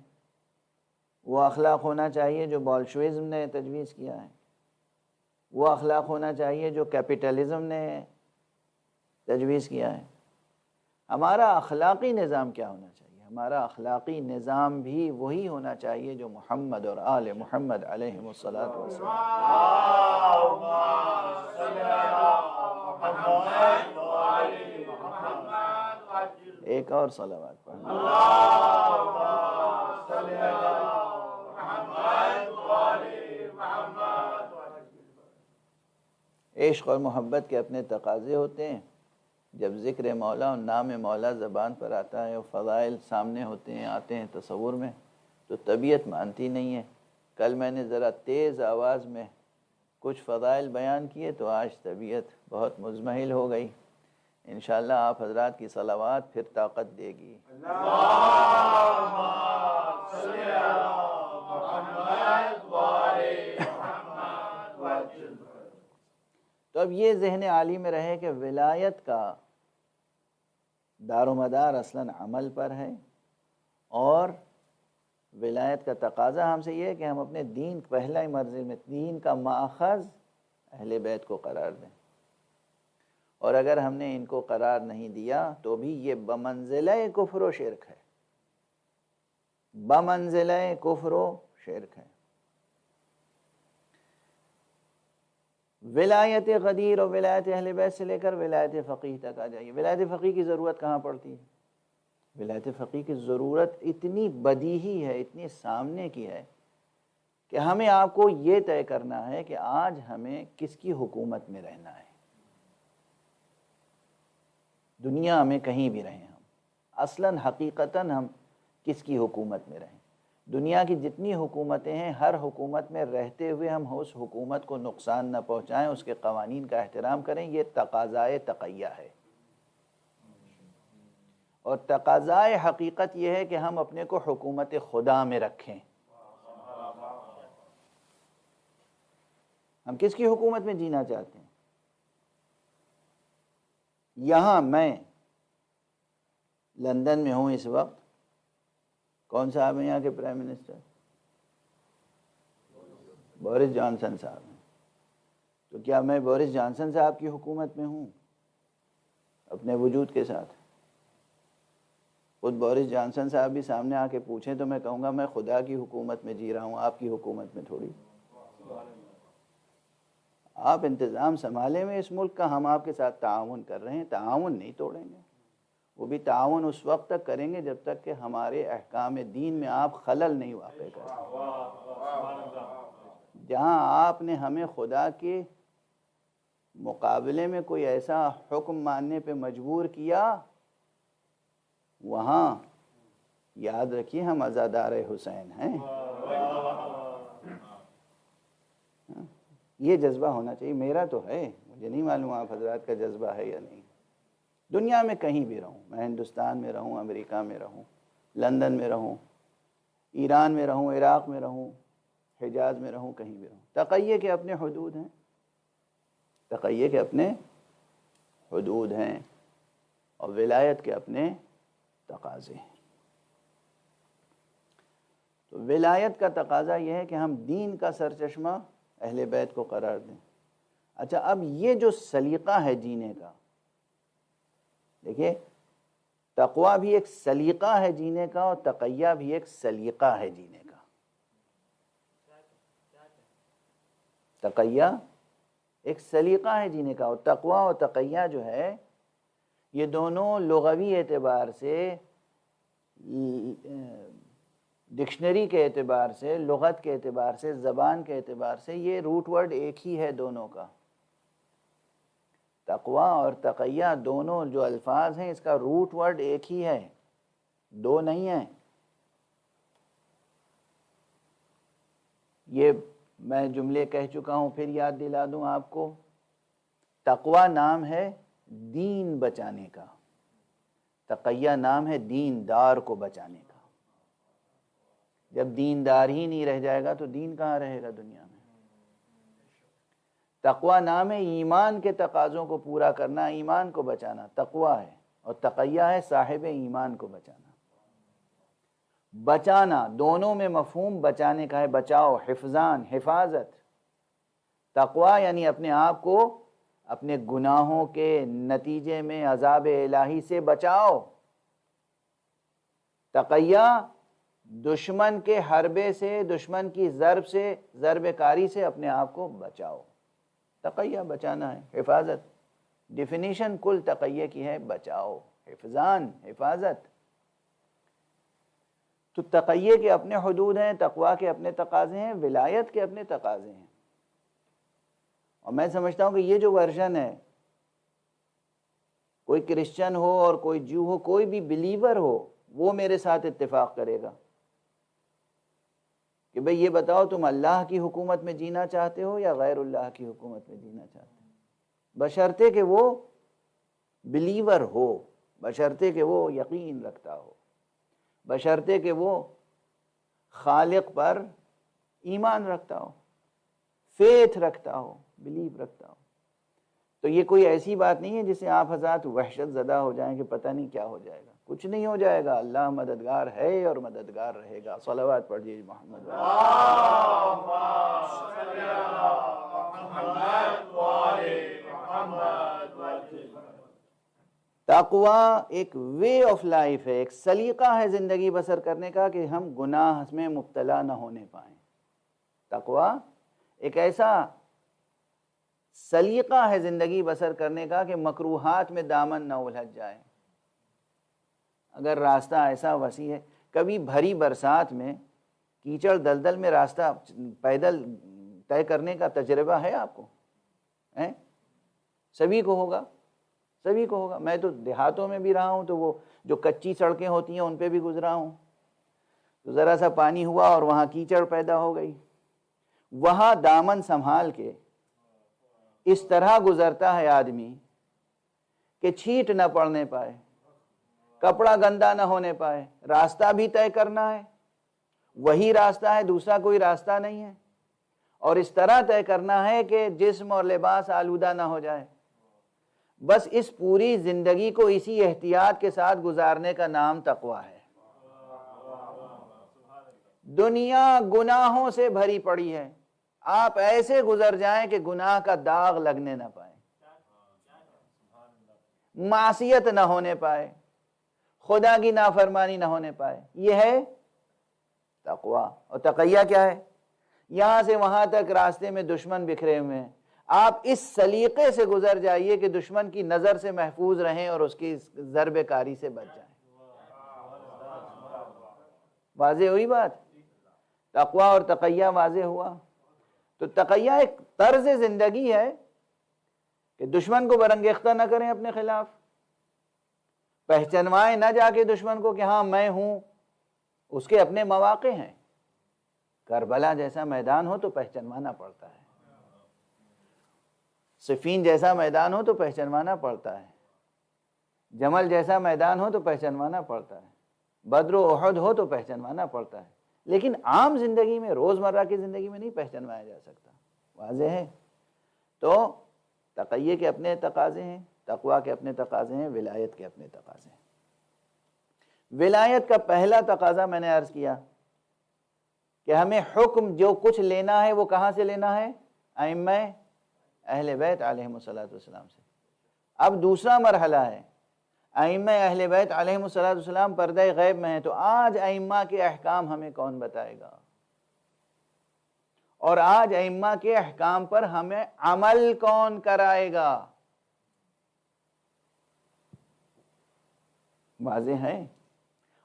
Speaker 1: وہ اخلاق ہونا چاہیے جو بولشوئزم نے تجویز کیا ہے، وہ اخلاق ہونا چاہیے جو کیپٹلزم نے تجویز کیا ہے۔ ہمارا اخلاقی نظام کیا ہونا چاہیے؟ ہمارا اخلاقی نظام بھی وہی ہونا چاہیے جو محمد اور آل محمد علیہم الصلاۃ والسلام۔ ایک اور صلوات پڑھیں۔ عشق اور محبت کے اپنے تقاضے ہوتے ہیں۔ جب ذکر مولا اور نام مولا زبان پر آتا ہے اور فضائل سامنے ہوتے ہیں، آتے ہیں تصور میں، تو طبیعت مانتی نہیں ہے۔ کل میں نے ذرا تیز آواز میں کچھ فضائل بیان کیے تو آج طبیعت بہت مزمحل ہو گئی۔ انشاءاللہ آپ حضرات کی صلوات پھر طاقت دے گی۔ تو اب یہ ذہن عالی میں رہے کہ ولایت کا دار و مدار اصلاً عمل پر ہے، اور ولایت کا تقاضا ہم سے یہ ہے کہ ہم اپنے دین، پہلا ہی مرضی میں دین کا ماخذ اہل بیت کو قرار دیں، اور اگر ہم نے ان کو قرار نہیں دیا تو بھی یہ بمنزلہ کفر و شرک ہے، بمنزلہ کفر و شرک ہے۔ ولایت غدیر اور ولایت اہل بیت سے لے کر ولایت فقیہ تک آ جائیے۔ ولایت فقیہ کی ضرورت کہاں پڑتی ہے؟ ولایت فقیہ کی ضرورت اتنی بدیہی ہے، اتنی سامنے کی ہے کہ ہمیں آپ کو یہ طے کرنا ہے کہ آج ہمیں کس کی حکومت میں رہنا ہے۔ دنیا میں کہیں بھی رہیں ہم، اصلاً حقیقتاً ہم کس کی حکومت میں رہیں۔ دنیا کی جتنی حکومتیں ہیں، ہر حکومت میں رہتے ہوئے ہم اس حکومت کو نقصان نہ پہنچائیں، اس کے قوانین کا احترام کریں، یہ تقاضائے تقیہ ہے۔ اور تقاضائے حقیقت یہ ہے کہ ہم اپنے کو حکومت خدا میں رکھیں۔ ہم کس کی حکومت میں جینا چاہتے ہیں؟ یہاں میں لندن میں ہوں اس وقت، کون صاحب ہیں یہاں کے پرائم منسٹر؟ بورس جانسن صاحب ہیں۔ تو کیا میں بورس جانسن صاحب کی حکومت میں ہوں اپنے وجود کے ساتھ؟ خود بورس جانسن صاحب بھی سامنے آ کے پوچھیں تو میں کہوں گا میں خدا کی حکومت میں جی رہا ہوں، آپ کی حکومت میں تھوڑی۔ آپ انتظام سنبھالے میں اس ملک کا، ہم آپ کے ساتھ تعاون کر رہے ہیں، تعاون نہیں توڑیں گے۔ وہ بھی تعاون اس وقت تک کریں گے جب تک کہ ہمارے احکام دین میں آپ خلل نہیں واقع کریں۔ جہاں آپ نے ہمیں خدا کے مقابلے میں کوئی ایسا حکم ماننے پہ مجبور کیا، وہاں یاد رکھیے ہم عزادار حسین ہیں۔ یہ جذبہ ہونا چاہیے، میرا تو ہے، مجھے نہیں معلوم آپ حضرات کا جذبہ ہے یا نہیں۔ دنیا میں کہیں بھی رہوں، میں ہندوستان میں رہوں، امریکہ میں رہوں، لندن میں رہوں، ایران میں رہوں، عراق میں رہوں، حجاز میں رہوں، کہیں بھی رہوں، تقیہ کے اپنے حدود ہیں، تقیہ کے اپنے حدود ہیں، اور ولایت کے اپنے تقاضے ہیں۔ تو ولایت کا تقاضا یہ ہے کہ ہم دین کا سرچشمہ اہل بیت کو قرار دیں۔ اچھا، اب یہ جو سلیقہ ہے جینے کا، دیکھیے تقویٰ بھی ایک سلیقہ ہے جینے کا، اور تقیہ بھی ایک سلیقہ ہے جینے کا۔ تقیہ ایک سلیقہ ہے جینے کا، اور تقویٰ اور تقیہ جو ہے یہ دونوں لغوی اعتبار سے، ڈکشنری کے اعتبار سے، لغت کے اعتبار سے، زبان کے اعتبار سے یہ روٹ ورڈ ایک ہی ہے دونوں کا۔ تقویٰ اور تقیہ دونوں جو الفاظ ہیں اس کا روٹ ورڈ ایک ہی ہے، دو نہیں ہیں۔ یہ میں جملے کہہ چکا ہوں، پھر یاد دلا دوں آپ کو۔ تقویٰ نام ہے دین بچانے کا، تقیہ نام ہے دیندار کو بچانے کا۔ جب دیندار ہی نہیں رہ جائے گا تو دین کہاں رہے گا دنیا میں۔ تقوی نام ہے ایمان کے تقاضوں کو پورا کرنا، ایمان کو بچانا تقوی ہے، اور تقیہ ہے صاحب ایمان کو بچانا۔ بچانا دونوں میں مفہوم بچانے کا ہے، بچاؤ، حفظان، حفاظت۔ تقوی یعنی اپنے آپ کو اپنے گناہوں کے نتیجے میں عذاب الہی سے بچاؤ۔ تقیہ دشمن کے حربے سے، دشمن کی ضرب سے، ضرب کاری سے اپنے آپ کو بچاؤ۔ تقیہ بچانا ہے، حفاظت۔ ڈیفینیشن کل تقیہ کی ہے بچاؤ، حفظان، حفاظت۔ تو تقیہ کے اپنے حدود ہیں، تقوی کے اپنے تقاضے ہیں، ولایت کے اپنے تقاضے ہیں۔ اور میں سمجھتا ہوں کہ یہ جو ورژن ہے، کوئی کرسچن ہو اور کوئی جو ہو، کوئی بھی بلیور ہو، وہ میرے ساتھ اتفاق کرے گا کہ بھئی یہ بتاؤ تم اللہ کی حکومت میں جینا چاہتے ہو یا غیر اللہ کی حکومت میں جینا چاہتے ہو، بشرطے کہ وہ بلیور ہو، بشرطے کہ وہ یقین رکھتا ہو، بشرطے کہ وہ خالق پر ایمان رکھتا ہو، فیتھ رکھتا ہو، بلیو رکھتا ہو۔ تو یہ کوئی ایسی بات نہیں ہے جس سے آپ حضرات وحشت زدہ ہو جائیں کہ پتہ نہیں کیا ہو جائے گا۔ کچھ نہیں ہو جائے گا، اللہ مددگار ہے اور مددگار رہے گا۔ صلوات پڑھیے محمد۔ تقوی ایک وے آف لائف ہے، ایک سلیقہ ہے زندگی بسر کرنے کا کہ ہم گناہ میں مبتلا نہ ہونے پائیں۔ تقوی ایک ایسا سلیقہ ہے زندگی بسر کرنے کا کہ مکروہات میں دامن نہ الجھ جائے۔ اگر راستہ ایسا وسیع ہے، کبھی بھری برسات میں کیچڑ دلدل میں راستہ پیدل طے کرنے کا تجربہ ہے آپ کو؟ سبھی کو ہوگا، سبھی کو ہوگا۔ میں تو دیہاتوں میں بھی رہا ہوں، تو وہ جو کچی سڑکیں ہوتی ہیں ان پہ بھی گزرا ہوں، تو ذرا سا پانی ہوا اور وہاں کیچڑ پیدا ہو گئی، وہاں دامن سنبھال کے اس طرح گزرتا ہے آدمی کہ چھینٹ نہ پڑنے پائے، کپڑا گندا نہ ہونے پائے۔ راستہ بھی طے کرنا ہے، وہی راستہ ہے، دوسرا کوئی راستہ نہیں ہے، اور اس طرح طے کرنا ہے کہ جسم اور لباس آلودہ نہ ہو جائے۔ بس اس پوری زندگی کو اسی احتیاط کے ساتھ گزارنے کا نام تقوی ہے۔ دنیا گناہوں سے بھری پڑی ہے، آپ ایسے گزر جائیں کہ گناہ کا داغ لگنے نہ پائے، معصیت نہ ہونے پائے، خدا کی نافرمانی نہ ہونے پائے۔ یہ ہے تقوی۔ اور تقیہ کیا ہے؟ یہاں سے وہاں تک راستے میں دشمن بکھرے ہوئے ہیں، آپ اس سلیقے سے گزر جائیے کہ دشمن کی نظر سے محفوظ رہیں اور اس کی ضرب کاری سے بچ جائیں۔ واضح ہوئی بات؟ تقوی اور تقیہ واضح ہوا۔ تو تقیہ ایک طرز زندگی ہے کہ دشمن کو برانگیختہ نہ کریں اپنے خلاف، پہچنوائیں نہ جا کے دشمن کو کہ ہاں میں ہوں۔ اس کے اپنے مواقع ہیں، کربلا جیسا میدان ہو تو پہچنوانا پڑتا ہے، صفین جیسا میدان ہو تو پہچنوانا پڑتا ہے، جمل جیسا میدان ہو تو پہچنوانا پڑتا ہے، بدر و احد ہو تو پہچنوانا پڑتا ہے، لیکن عام زندگی میں، روزمرہ کی زندگی میں نہیں پہچنوایا جا سکتا۔ واضح ہے؟ تو تقیہ کے اپنے تقاضے ہیں، تقوی کے اپنے تقاضے ہیں، ولایت کے اپنے تقاضے ہیں۔ ولایت کا پہلا تقاضا میں نے عرض کیا کہ ہمیں حکم جو کچھ لینا ہے وہ کہاں سے لینا ہے؟ ائمہ اہل بیت علیہم السلام سے۔ اب دوسرا مرحلہ ہے، ائمہ اہل بیت علیہم السلام پردہ غیب میں ہیں، تو آج ائمہ کے احکام ہمیں کون بتائے گا؟ اور آج ائمہ کے احکام پر ہمیں عمل کون کرائے گا؟ واضح ہے؟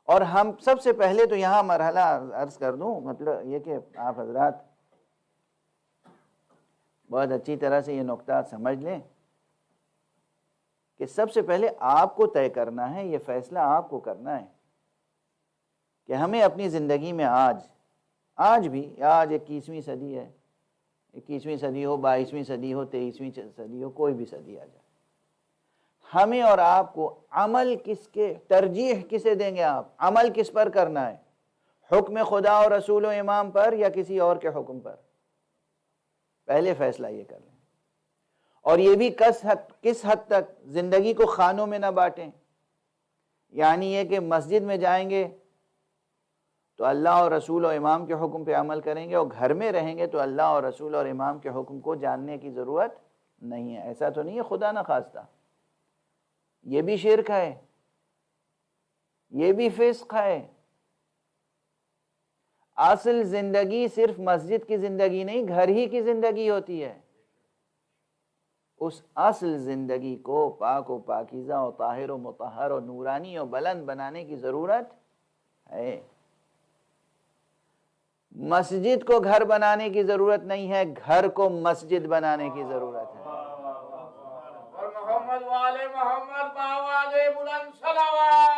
Speaker 1: اور ہم سب سے پہلے تو یہاں مرحلہ عرض کر دوں، مطلب یہ کہ آپ حضرات بہت اچھی طرح سے یہ نقطہ سمجھ لیں کہ سب سے پہلے آپ کو طے کرنا ہے، یہ فیصلہ آپ کو کرنا ہے کہ ہمیں اپنی زندگی میں آج بھی، آج 21ویں صدی ہے، 21ویں صدی ہو، 22ویں صدی ہو، 23ویں صدی ہو، کوئی بھی صدی آ جائے، ہمیں اور آپ کو عمل کس کے ترجیح کسے دیں گے؟ آپ عمل کس پر کرنا ہے؟ حکم خدا اور رسول و امام پر یا کسی اور کے حکم پر؟ پہلے فیصلہ یہ کر لیں۔ اور یہ بھی کس حد تک زندگی کو خانوں میں نہ بانٹیں، یعنی یہ کہ مسجد میں جائیں گے تو اللہ اور رسول و امام کے حکم پہ عمل کریں گے، اور گھر میں رہیں گے تو اللہ اور رسول اور امام کے حکم کو جاننے کی ضرورت نہیں ہے۔ ایسا تو نہیں ہے، خدا نہ خواستہ یہ بھی شرک ہے، یہ بھی فسق ہے۔ اصل زندگی صرف مسجد کی زندگی نہیں، گھر ہی کی زندگی ہوتی ہے۔ اس اصل زندگی کو پاک و پاکیزہ و طاہر و مطہر و نورانی و بلند بنانے کی ضرورت ہے۔ مسجد کو گھر بنانے کی ضرورت نہیں ہے، گھر کو مسجد بنانے کی ضرورت ہے۔
Speaker 2: اور محمد والے محمد باوالے بلند صلوات۔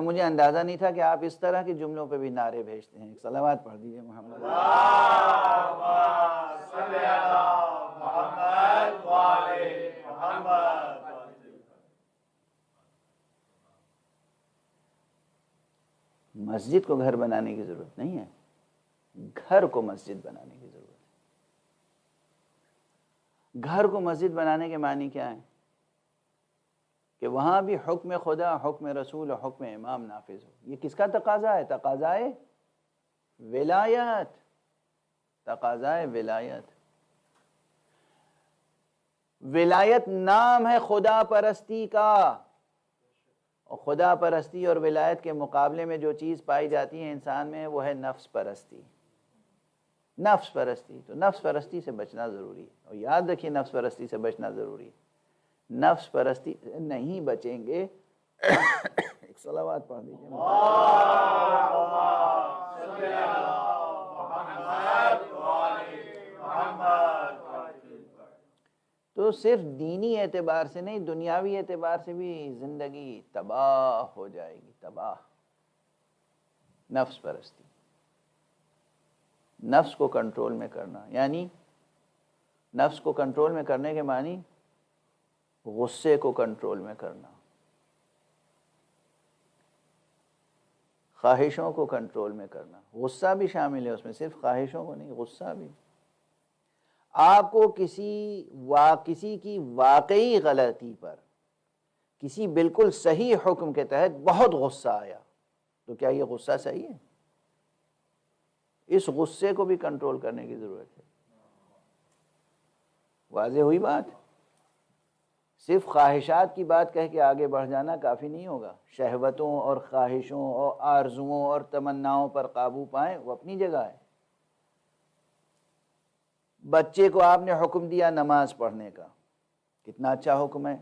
Speaker 1: مجھے اندازہ نہیں تھا کہ آپ اس طرح کے جملوں پہ بھی نعرے بھیجتے ہیں۔ صلوات پڑھ دیجئے محمد۔ مسجد کو گھر بنانے کی ضرورت نہیں ہے، گھر کو مسجد بنانے کی ضرورت ہے۔ گھر کو مسجد بنانے کے معنی کیا ہے؟ کہ وہاں بھی حکم خدا، حکم رسول اور حکم امام نافذ ہو۔ یہ کس کا تقاضا ہے؟ تقاضا ہے ولایت، تقاضا ہے ولایت۔ ولایت نام ہے خدا پرستی کا، اور خدا پرستی اور ولایت کے مقابلے میں جو چیز پائی جاتی ہے انسان میں وہ ہے نفس پرستی۔ نفس پرستی، تو نفس پرستی سے بچنا ضروری ہے، اور یاد رکھیے نفس پرستی سے بچنا ضروری ہے۔ نفس پرستی نہیں بچیں گے ایک صلوات پڑھ دیجیے۔ تو صرف دینی اعتبار سے نہیں، دنیاوی اعتبار سے بھی زندگی تباہ ہو جائے گی، تباہ۔ نفس پرستی، نفس کو کنٹرول میں کرنا، یعنی نفس کو کنٹرول میں کرنے کے معنی غصے کو کنٹرول میں کرنا، خواہشوں کو کنٹرول میں کرنا۔ غصہ بھی شامل ہے اس میں، صرف خواہشوں کو نہیں، غصہ بھی۔ آپ کو کسی کی واقعی غلطی پر، کسی بالکل صحیح حکم کے تحت بہت غصہ آیا، تو کیا یہ غصہ صحیح ہے؟ اس غصے کو بھی کنٹرول کرنے کی ضرورت ہے۔ واضح ہوئی بات؟ صرف خواہشات کی بات کہہ کے آگے بڑھ جانا کافی نہیں ہوگا۔ شہوتوں اور خواہشوں اور آرزوؤں اور تمناؤں پر قابو پائیں، وہ اپنی جگہ ہے۔ بچے کو آپ نے حکم دیا نماز پڑھنے کا، کتنا اچھا حکم ہے۔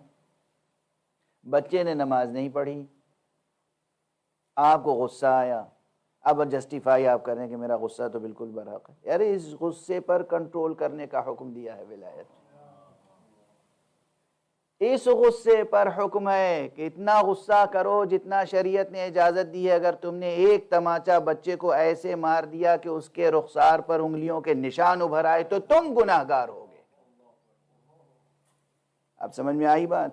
Speaker 1: بچے نے نماز نہیں پڑھی، آپ کو غصہ آیا، اب جسٹیفائی آپ کر رہے ہیں کہ میرا غصہ تو بالکل برحق ہے۔ یار اس غصے پر کنٹرول کرنے کا حکم دیا ہے ولایت۔ اس غصے پر حکم ہے کہ اتنا غصہ کرو جتنا شریعت نے اجازت دی ہے۔ اگر تم نے ایک تماچا بچے کو ایسے مار دیا کہ اس کے رخسار پر انگلیوں کے نشان ابھر آئے تو تم گناہگار ہوگے۔ اب سمجھ میں آئی بات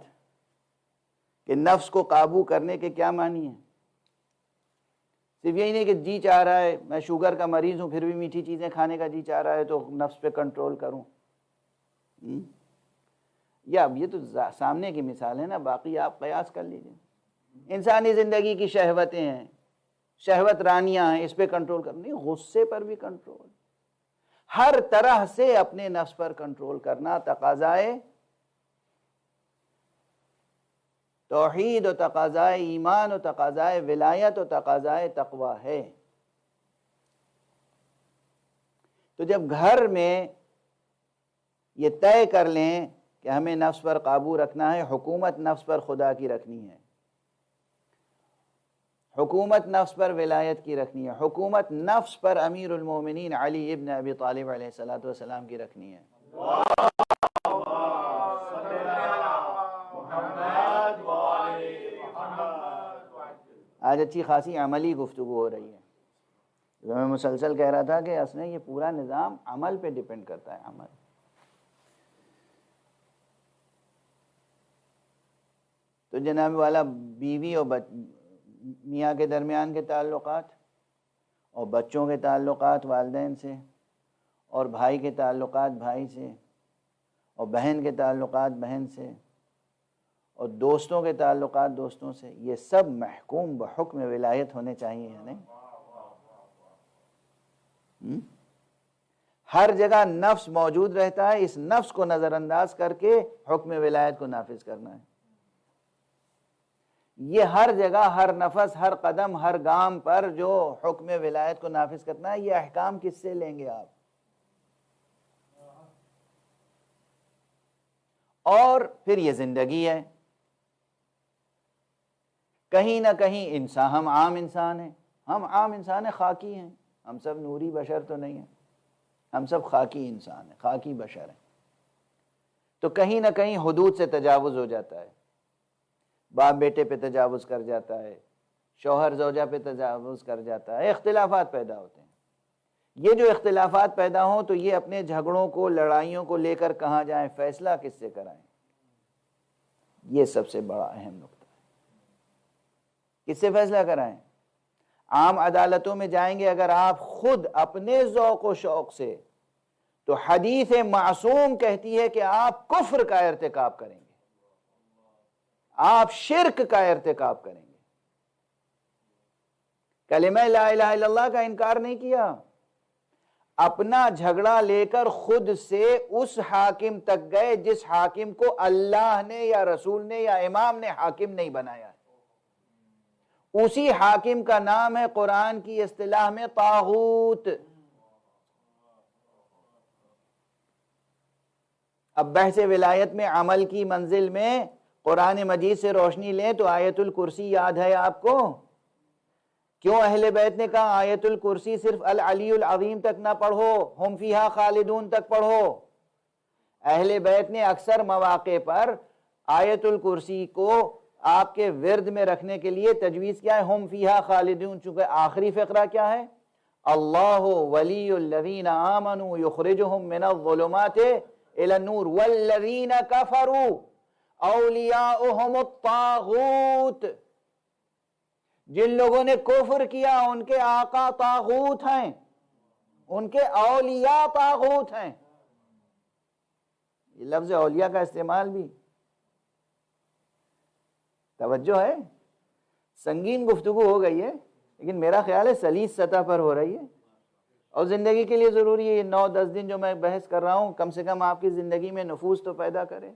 Speaker 1: کہ نفس کو قابو کرنے کے کیا معنی ہے؟ صرف یہی نہیں کہ جی چاہ رہا ہے، میں شوگر کا مریض ہوں پھر بھی میٹھی چیزیں کھانے کا جی چاہ رہا ہے تو نفس پہ کنٹرول کروں۔ یا یہ تو سامنے کی مثال ہے نا، باقی آپ قیاس کر لیجئے۔ انسانی زندگی کی شہوتیں ہیں، شہوت رانیاں ہیں، اس پہ کنٹرول کرنی، غصے پر بھی کنٹرول، ہر طرح سے اپنے نفس پر کنٹرول کرنا تقاضائے توحید و تقاضائے ایمان و تقاضائے ولایت و تقاضائے تقوی ہے۔ تو جب گھر میں یہ طے کر لیں کہ ہمیں نفس پر قابو رکھنا ہے، حکومت نفس پر خدا کی رکھنی ہے، حکومت نفس پر ولایت کی رکھنی ہے، حکومت نفس پر امیر المومنین علی ابن ابی طالب علیہ السلام کی رکھنی ہے۔ آج اچھی خاصی عملی گفتگو ہو رہی ہے۔ میں مسلسل کہہ رہا تھا کہ اصل میں یہ پورا نظام عمل پہ ڈیپینڈ کرتا ہے، عمل۔ تو جناب والا بیوی اور میاں کے درمیان کے تعلقات، اور بچوں کے تعلقات والدین سے، اور بھائی کے تعلقات بھائی سے، اور بہن کے تعلقات بہن سے، اور دوستوں کے تعلقات دوستوں سے، یہ سب محکوم بحکم ولایت ہونے چاہیے، یا نہیں؟ ہر جگہ نفس موجود رہتا ہے، اس نفس کو نظر انداز کر کے حکم ولایت کو نافذ کرنا ہے۔ یہ ہر جگہ، ہر نفس، ہر قدم، ہر گام پر جو حکم ولایت کو نافذ کرنا ہے، یہ احکام کس سے لیں گے آپ؟ اور پھر یہ زندگی ہے، کہیں نہ کہیں انسان، ہم عام انسان ہیں، ہم عام انسان ہیں، خاکی ہیں، ہم سب نوری بشر تو نہیں ہیں، ہم سب خاکی انسان ہیں، خاکی بشر ہیں۔ تو کہیں نہ کہیں حدود سے تجاوز ہو جاتا ہے، باپ بیٹے پہ تجاوز کر جاتا ہے، شوہر زوجہ پہ تجاوز کر جاتا ہے، اختلافات پیدا ہوتے ہیں۔ یہ جو اختلافات پیدا ہوں تو یہ اپنے جھگڑوں کو، لڑائیوں کو لے کر کہاں جائیں؟ فیصلہ کس سے کرائیں؟ یہ سب سے بڑا اہم نقطہ ہے، کس سے فیصلہ کرائیں؟ عام عدالتوں میں جائیں گے اگر آپ خود اپنے ذوق و شوق سے، تو حدیث معصوم کہتی ہے کہ آپ کفر کا ارتکاب کریں گے، آپ شرک کا ارتکاب کریں گے۔ کلمہ لا الہ الا اللہ کا انکار نہیں کیا، اپنا جھگڑا لے کر خود سے اس حاکم تک گئے جس حاکم کو اللہ نے یا رسول نے یا امام نے حاکم نہیں بنایا ہے۔ اسی حاکم کا نام ہے قرآن کی اصطلاح میں طاغوت۔ اب بحث ولایت میں عمل کی منزل میں قرآن مجید سے روشنی لیں تو آیت الکرسی یاد ہے آپ کو؟ کیوں اہل بیت نے کہا آیت الکرسی صرف العلی العظیم تک نہ پڑھو، ہم فیہا خالدون تک پڑھو؟ اہل بیت نے اکثر مواقع پر آیت الکرسی کو آپ کے ورد میں رکھنے کے لیے تجویز کیا ہے، ہم فیہا خالدون، چونکہ آخری فقرہ کیا ہے؟ اللہ ولی الذین آمنوا یخرجہم من الظلمات الی النور والذین کفروا اولیاؤہم الطاغوت۔ جن لوگوں نے کفر کیا ان کے آقا طاغوت ہیں، ان کے اولیاء طاغوت ہیں۔ یہ لفظ اولیاء کا استعمال بھی توجہ ہے، سنگین گفتگو ہو گئی ہے، لیکن میرا خیال ہے سلیس سطح پر ہو رہی ہے، اور زندگی کے لیے ضروری ہے یہ 9-10 دن جو میں بحث کر رہا ہوں کم سے کم آپ کی زندگی میں نفوذ تو پیدا کرے،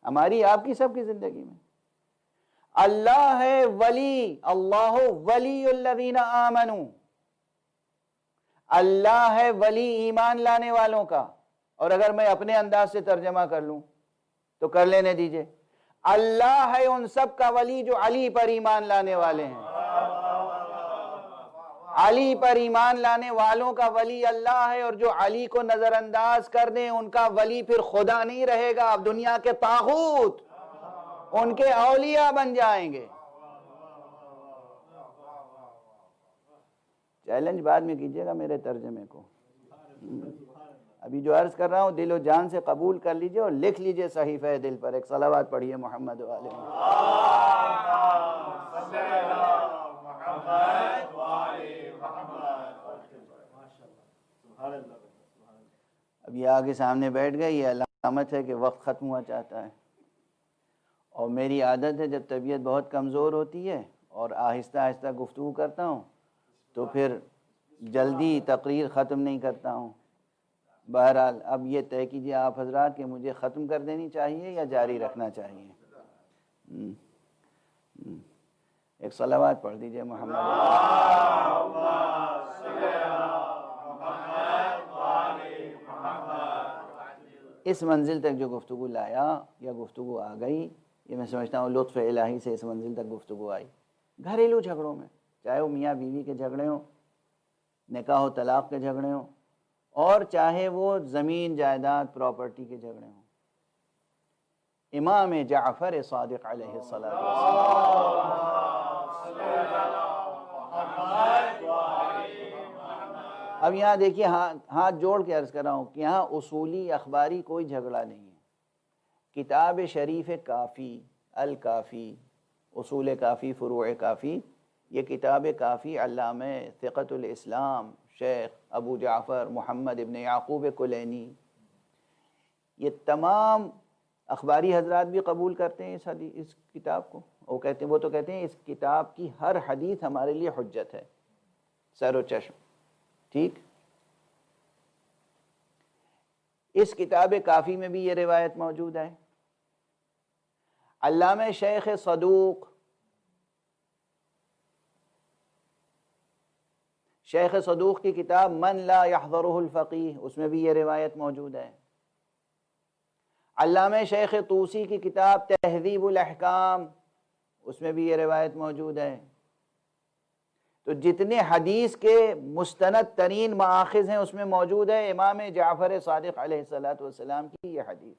Speaker 1: ہماری آپ کی سب کی زندگی میں۔ اللہ ہے ولی، اللہ ولی الذین آمنوا، اللہ ہے ولی ایمان لانے والوں کا۔ اور اگر میں اپنے انداز سے ترجمہ کر لوں تو کر لینے دیجئے، اللہ ہے ان سب کا ولی جو علی پر ایمان لانے والے ہیں۔ علی پر ایمان لانے والوں کا ولی اللہ ہے، اور جو علی کو نظر انداز کر دیں ان کا ولی پھر خدا نہیں رہے گا، اب دنیا کے طاغوت ان کے اولیاء بن جائیں گے۔ چیلنج بعد میں کیجئے گا میرے ترجمے کو، ابھی جو عرض کر رہا ہوں دل و جان سے قبول کر لیجئے اور لکھ لیجئے صحیفہ دل پر، ایک صلوات پڑھیے محمد وآلہ اب یہ آگے سامنے بیٹھ گئے، یہ علامت ہے کہ وقت ختم ہوا چاہتا ہے، اور میری عادت ہے جب طبیعت بہت کمزور ہوتی ہے اور آہستہ آہستہ گفتگو کرتا ہوں تو پھر جلدی تقریر ختم نہیں کرتا ہوں۔ بہرحال اب یہ طے کیجیے آپ حضرات کہ مجھے ختم کر دینی چاہیے یا جاری رکھنا چاہیے۔ ایک صلوات پڑھ دیجئے محمد۔ اس منزل تک جو گفتگو لایا یا گفتگو آ گئی، یہ میں سمجھتا ہوں لطف الہی سے اس منزل تک گفتگو آئی۔ گھریلو جھگڑوں میں، چاہے وہ میاں بیوی کے جھگڑے ہوں، نکاح و طلاق کے جھگڑے ہوں، اور چاہے وہ زمین جائیداد پراپرٹی کے جھگڑے ہوں، امام جعفر صادق علیہ الصلوۃ والسلام اب یہاں دیکھیے، ہاتھ جوڑ کے عرض کر رہا ہوں کہ یہاں اصولی اخباری کوئی جھگڑا نہیں ہے۔ کتاب شریف کافی، الکافی، اصول کافی، فروع کافی، یہ کتاب کافی علامہ ثقۃ الاسلام شیخ ابو جعفر محمد ابن یعقوب کلینی، یہ تمام اخباری حضرات بھی قبول کرتے ہیں اس کتاب کو۔ وہ تو کہتے ہیں اس کتاب کی ہر حدیث ہمارے لیے حجت ہے، سر و چشم، ٹھیک۔ اس کتاب کافی میں بھی یہ روایت موجود ہے۔ علامہ شیخ صدوق، شیخ صدوق کی کتاب من لا يحضره الفقیہ، اس میں بھی یہ روایت موجود ہے۔ علامہ شیخ طوسی کی کتاب تہذیب الاحکام، اس میں بھی یہ روایت موجود ہے۔ تو جتنے حدیث کے مستند ترین مآخذ ہیں اس میں موجود ہے امام جعفر صادق علیہ السلام کی یہ حدیث۔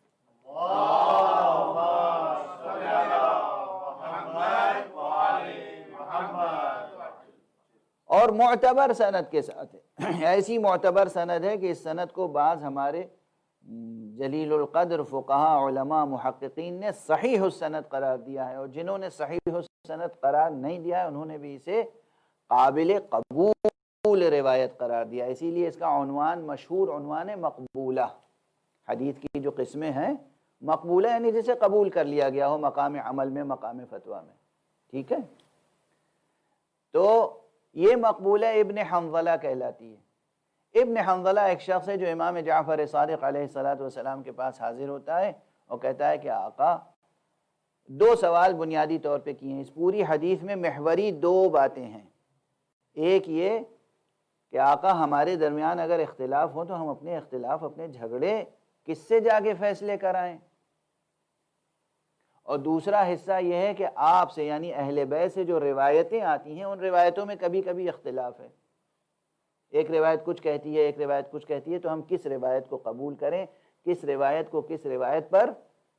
Speaker 1: اور معتبر سند کے ساتھ ہے، ایسی معتبر سند ہے کہ اس سند کو بعض ہمارے جلیل القدر فقہاء علماء محققین نے صحیح السند قرار دیا ہے، اور جنہوں نے صحیح السند قرار نہیں دیا ہے انہوں نے بھی اسے قابل قبول روایت قرار دیا۔ اسی لیے اس کا عنوان، مشہور عنوان ہے مقبولہ۔ حدیث کی جو قسمیں ہیں مقبولہ یعنی جسے قبول کر لیا گیا ہو مقام عمل میں، مقام فتویٰ میں، ٹھیک ہے۔ تو یہ مقبولہ ابن حنظلہ کہلاتی ہے۔ ابن حنظلہ ایک شخص ہے جو امام جعفر صادق علیہ السلام کے پاس حاضر ہوتا ہے اور کہتا ہے کہ آقا، دو سوال بنیادی طور پہ کیے ہیں۔ اس پوری حدیث میں محوری دو باتیں ہیں۔ ایک یہ کہ آقا ہمارے درمیان اگر اختلاف ہو تو ہم اپنے اختلاف، اپنے جھگڑے کس سے جا کے فیصلے کرائیں، اور دوسرا حصہ یہ ہے کہ آپ سے یعنی اہل بیت سے جو روایتیں آتی ہیں ان روایتوں میں کبھی کبھی اختلاف ہے، ایک روایت کچھ کہتی ہے، ایک روایت کچھ کہتی ہے، تو ہم کس روایت کو قبول کریں، کس روایت کو کس روایت پر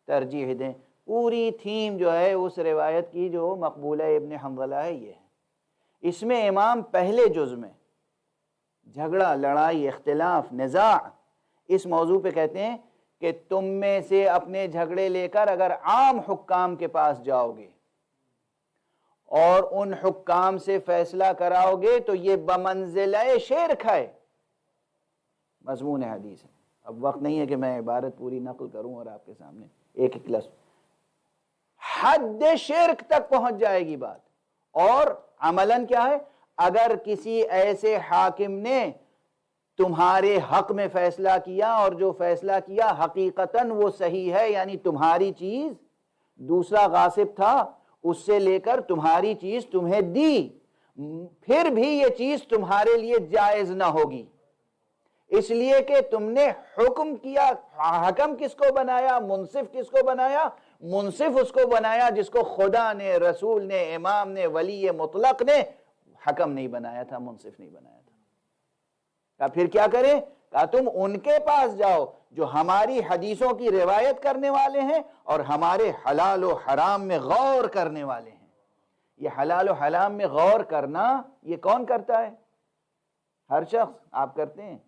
Speaker 1: ترجیح دیں۔ پوری تھیم جو ہے اس روایت کی جو مقبولہ ابن حنظلہ ہے یہ ہے۔ اس میں امام پہلے جز میں جھگڑا، لڑائی، اختلاف، نزاع، اس موضوع پہ کہتے ہیں کہ تم میں سے اپنے جھگڑے لے کر اگر عام حکام کے پاس جاؤ گے اور ان حکام سے فیصلہ کراؤ گے تو یہ بمنزلہ شرک ہے، مضمون حدیث ہے۔ اب وقت نہیں ہے کہ میں عبارت پوری نقل کروں اور آپ کے سامنے ایک ایک لفظ، حد شرک تک پہنچ جائے گی بات۔ اور عملاً کیا ہے، اگر کسی ایسے حاکم نے تمہارے حق میں فیصلہ کیا اور جو فیصلہ کیا حقیقتاً وہ صحیح ہے، یعنی تمہاری چیز دوسرا غاصب تھا اس سے لے کر تمہاری چیز تمہیں دی، پھر بھی یہ چیز تمہارے لیے جائز نہ ہوگی، اس لیے کہ تم نے حکم کیا۔ حکم کس کو بنایا؟ منصف کس کو بنایا؟ منصف اس کو بنایا جس کو خدا نے، رسول نے، امام نے، ولی مطلق نے حکم نہیں بنایا تھا، منصف نہیں بنایا تھا۔ کہا پھر کیا کریں؟ کہا تم ان کے پاس جاؤ جو ہماری حدیثوں کی روایت کرنے والے ہیں اور ہمارے حلال و حرام میں غور کرنے والے ہیں۔ یہ حلال و حرام میں غور کرنا یہ کون کرتا ہے؟ ہر شخص۔ آپ کرتے ہیں؟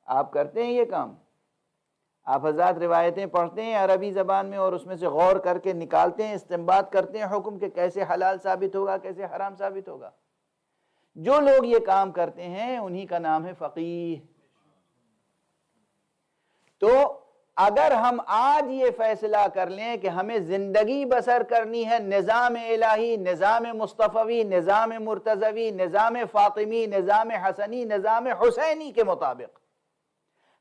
Speaker 1: آپ کرتے ہیں یہ کام؟ آپ حضرات روایتیں پڑھتے ہیں عربی زبان میں اور اس میں سے غور کر کے نکالتے ہیں، استنباط کرتے ہیں حکم کہ کیسے حلال ثابت ہوگا، کیسے حرام ثابت ہوگا۔ جو لوگ یہ کام کرتے ہیں انہی کا نام ہے فقیہ۔ تو اگر ہم آج یہ فیصلہ کر لیں کہ ہمیں زندگی بسر کرنی ہے نظام الہی، نظام مصطفوی، نظام مرتضوی، نظام فاطمی، نظام حسنی، نظام حسینی کے مطابق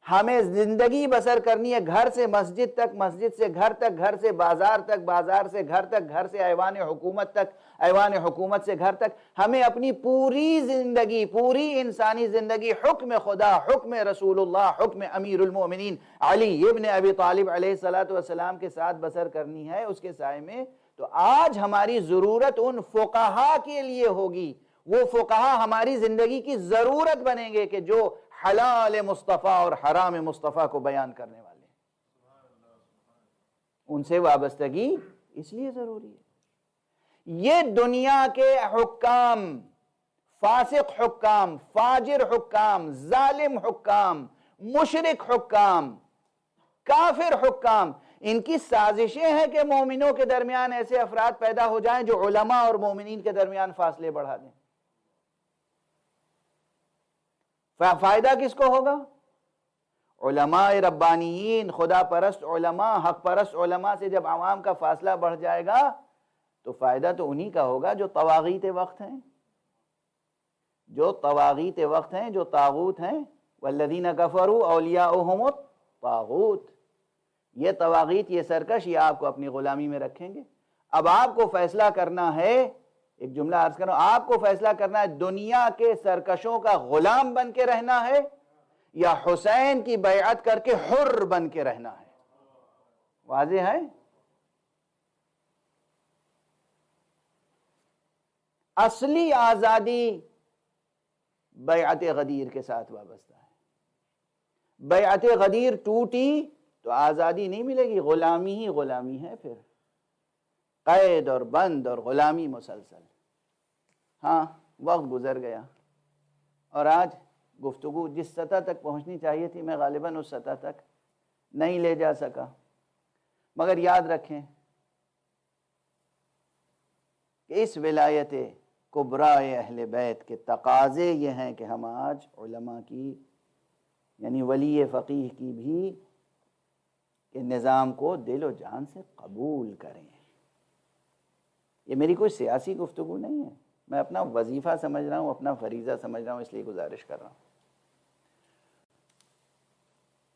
Speaker 1: ہمیں زندگی بسر کرنی ہے، گھر سے مسجد تک، مسجد سے گھر تک، گھر سے بازار تک، بازار سے گھر تک، گھر سے ایوان حکومت تک، ایوان حکومت سے گھر تک، ہمیں اپنی پوری زندگی، پوری انسانی زندگی حکم خدا، حکم رسول اللہ، حکم امیر المومنین علی ابن ابی طالب علیہ السلام کے ساتھ بسر کرنی ہے اس کے سائے میں۔ تو آج ہماری ضرورت ان فقہا کے لیے ہوگی، وہ فقہا ہماری زندگی کی ضرورت بنیں گے کہ جو حلال مصطفیٰ اور حرام مصطفیٰ کو بیان کرنے والے ہیں۔ ان سے وابستگی اس لیے ضروری ہے۔ یہ دنیا کے حکام فاسق حکام، فاجر حکام، ظالم حکام، مشرک حکام، کافر حکام، ان کی سازشیں ہیں کہ مومنوں کے درمیان ایسے افراد پیدا ہو جائیں جو علماء اور مومنین کے درمیان فاصلے بڑھا دیں۔ فائدہ کس کو ہوگا؟ علماء ربانیین، خدا پرست علماء، حق پرست علماء سے جب عوام کا فاصلہ بڑھ جائے گا تو فائدہ تو انہی کا ہوگا جو طواغیت وقت ہیں، جو طواغیت وقت ہیں، جو طاغوت ہیں۔ والذین کفروا اولیاؤہم الطاغوت، یہ طواغیت، یہ سرکش، یہ آپ کو اپنی غلامی میں رکھیں گے۔ اب آپ کو فیصلہ کرنا ہے، ایک جملہ عرض کروں، آپ کو فیصلہ کرنا ہے دنیا کے سرکشوں کا غلام بن کے رہنا ہے یا حسین کی بیعت کر کے حر بن کے رہنا ہے۔ واضح ہے؟ اصلی آزادی بیعت غدیر کے ساتھ وابستہ ہے۔ بیعت غدیر ٹوٹی تو آزادی نہیں ملے گی، غلامی ہی غلامی ہے، پھر قید اور بند اور غلامی مسلسل۔ ہاں، وقت گزر گیا اور آج گفتگو جس سطح تک پہنچنی چاہیے تھی میں غالباً اس سطح تک نہیں لے جا سکا، مگر یاد رکھیں کہ اس ولایت کبریٰ اہل بیت کے تقاضے یہ ہیں کہ ہم آج علماء کی، یعنی ولی فقیہ کی بھی کہ نظام کو دل و جان سے قبول کریں۔ یہ میری کوئی سیاسی گفتگو نہیں ہے، میں اپنا وظیفہ سمجھ رہا ہوں، اپنا فریضہ سمجھ رہا ہوں، اس لیے گزارش کر رہا ہوں۔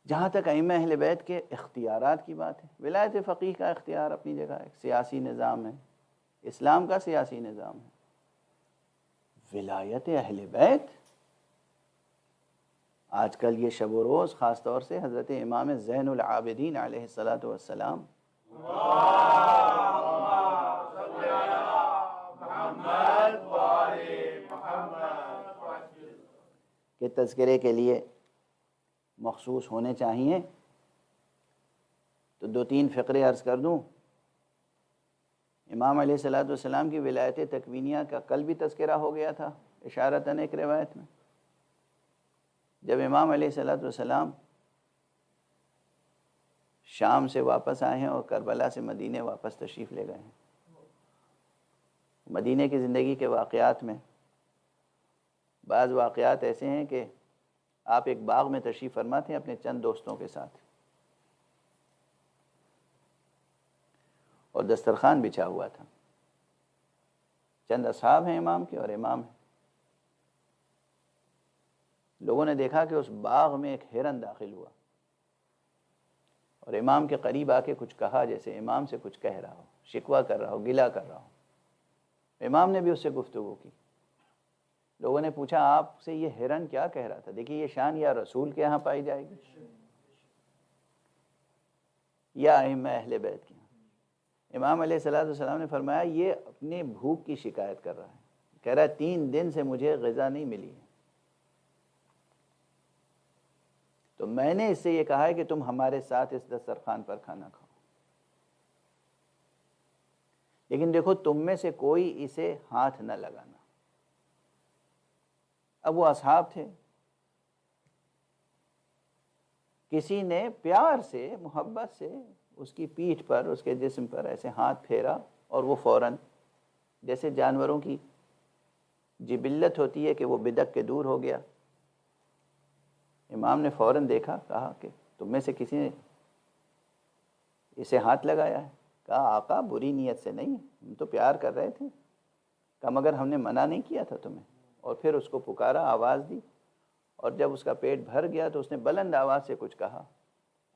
Speaker 1: جہاں تک ائمہ اہل بیت کے اختیارات کی بات ہے، ولایت فقیہ کا اختیار اپنی جگہ ایک سیاسی نظام ہے، اسلام کا سیاسی نظام ہے۔ ولایت اہل بیت آج کل یہ شب و روز خاص طور سے حضرت امام زین العابدین علیہ السلام کے تذکرے کے لیے مخصوص ہونے چاہیے، تو دو تین فقرے عرض کر دوں۔ امام علیہ السلام کی ولایت تکوینیہ کا کل بھی تذکرہ ہو گیا تھا اشارتاً ایک روایت میں، جب امام علیہ السلام شام سے واپس آئے ہیں اور کربلا سے مدینے واپس تشریف لے گئے ہیں۔ مدینے کی زندگی کے واقعات میں بعض واقعات ایسے ہیں کہ آپ ایک باغ میں تشریف فرما تھے اپنے چند دوستوں کے ساتھ، اور دسترخوان بچھا ہوا تھا، چند اصحاب ہیں امام کے اور امام ہیں۔ لوگوں نے دیکھا کہ اس باغ میں ایک ہرن داخل ہوا اور امام کے قریب آ کے کچھ کہا، جیسے امام سے کچھ کہہ رہا ہو، شکوہ کر رہا ہو، گلہ کر رہا ہو۔ امام نے بھی اس سے گفتگو کی۔ لوگوں نے پوچھا آپ سے یہ ہرن کیا کہہ رہا تھا؟ دیکھیے یہ شان یا رسول کے ہاں پائی جائے گی یا ائمہ اہل بیت کے ہاں۔ امام علیہ السلام نے فرمایا یہ اپنے بھوک کی شکایت کر رہا ہے، کہہ رہا ہے 3 دن سے مجھے غذا نہیں ملی ہے، تو میں نے اس سے یہ کہا ہے کہ تم ہمارے ساتھ اس دسترخوان پر کھانا کھاؤ، لیکن دیکھو تم میں سے کوئی اسے ہاتھ نہ لگانا۔ اب وہ اصحاب تھے، کسی نے پیار سے، محبت سے اس کی پیٹھ پر، اس کے جسم پر ایسے ہاتھ پھیرا اور وہ فوراً، جیسے جانوروں کی جبلت ہوتی ہے کہ وہ بدک کے دور ہو گیا۔ امام نے فوراً دیکھا، کہا کہ تم میں سے کسی نے اسے ہاتھ لگایا ہے؟ کہا آقا بری نیت سے نہیں، ہم تو پیار کر رہے تھے۔ کہا مگر ہم نے منع نہیں کیا تھا تمہیں؟ اور پھر اس کو پکارا، آواز دی، اور جب اس کا پیٹ بھر گیا تو اس نے بلند آواز سے کچھ کہا۔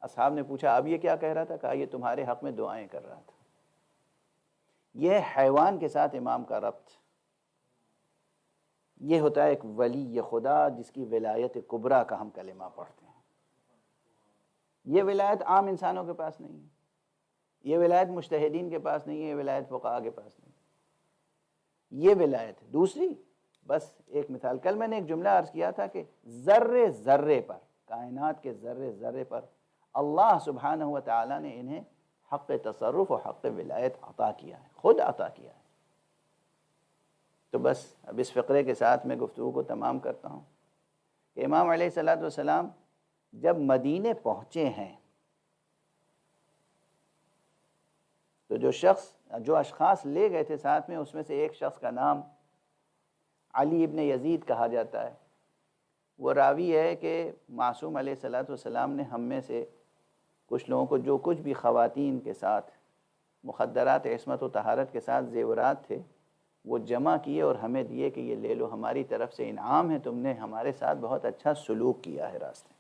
Speaker 1: اصحاب نے پوچھا اب یہ کیا کہہ رہا تھا؟ کہا یہ تمہارے حق میں دعائیں کر رہا تھا۔ یہ حیوان کے ساتھ امام کا ربط، یہ ہوتا ہے ایک ولی خدا جس کی ولایت کبریٰ کا ہم کلمہ پڑھتے ہیں۔ یہ ولایت عام انسانوں کے پاس نہیں ہے، یہ ولایت مجتہدین کے پاس نہیں ہے، یہ ولایت فقہاء کے پاس نہیں ہے، یہ ولایت ہے۔ دوسری، بس ایک مثال، کل میں نے ایک جملہ عرض کیا تھا کہ ذرے ذرے پر، کائنات کے ذرے ذرے پر اللہ سبحانہ و تعالیٰ نے انہیں حق تصرف و حق ولایت عطا کیا ہے، خود عطا کیا ہے۔ تو بس اب اس فقرے کے ساتھ میں گفتگو کو تمام کرتا ہوں کہ امام علیہ الصلوۃ والسلام جب مدینے پہنچے ہیں تو جو اشخاص لے گئے تھے ساتھ میں، اس میں سے ایک شخص کا نام علی ابن یزید کہا جاتا ہے۔ وہ راوی ہے کہ معصوم علیہ الصلوۃ والسلام نے ہم میں سے کچھ لوگوں کو جو کچھ بھی خواتین کے ساتھ مخدرات عصمت و طہارت کے ساتھ زیورات تھے وہ جمع کیے اور ہمیں دیے کہ یہ لے لو، ہماری طرف سے انعام ہے، تم نے ہمارے ساتھ بہت اچھا سلوک کیا ہے راستے۔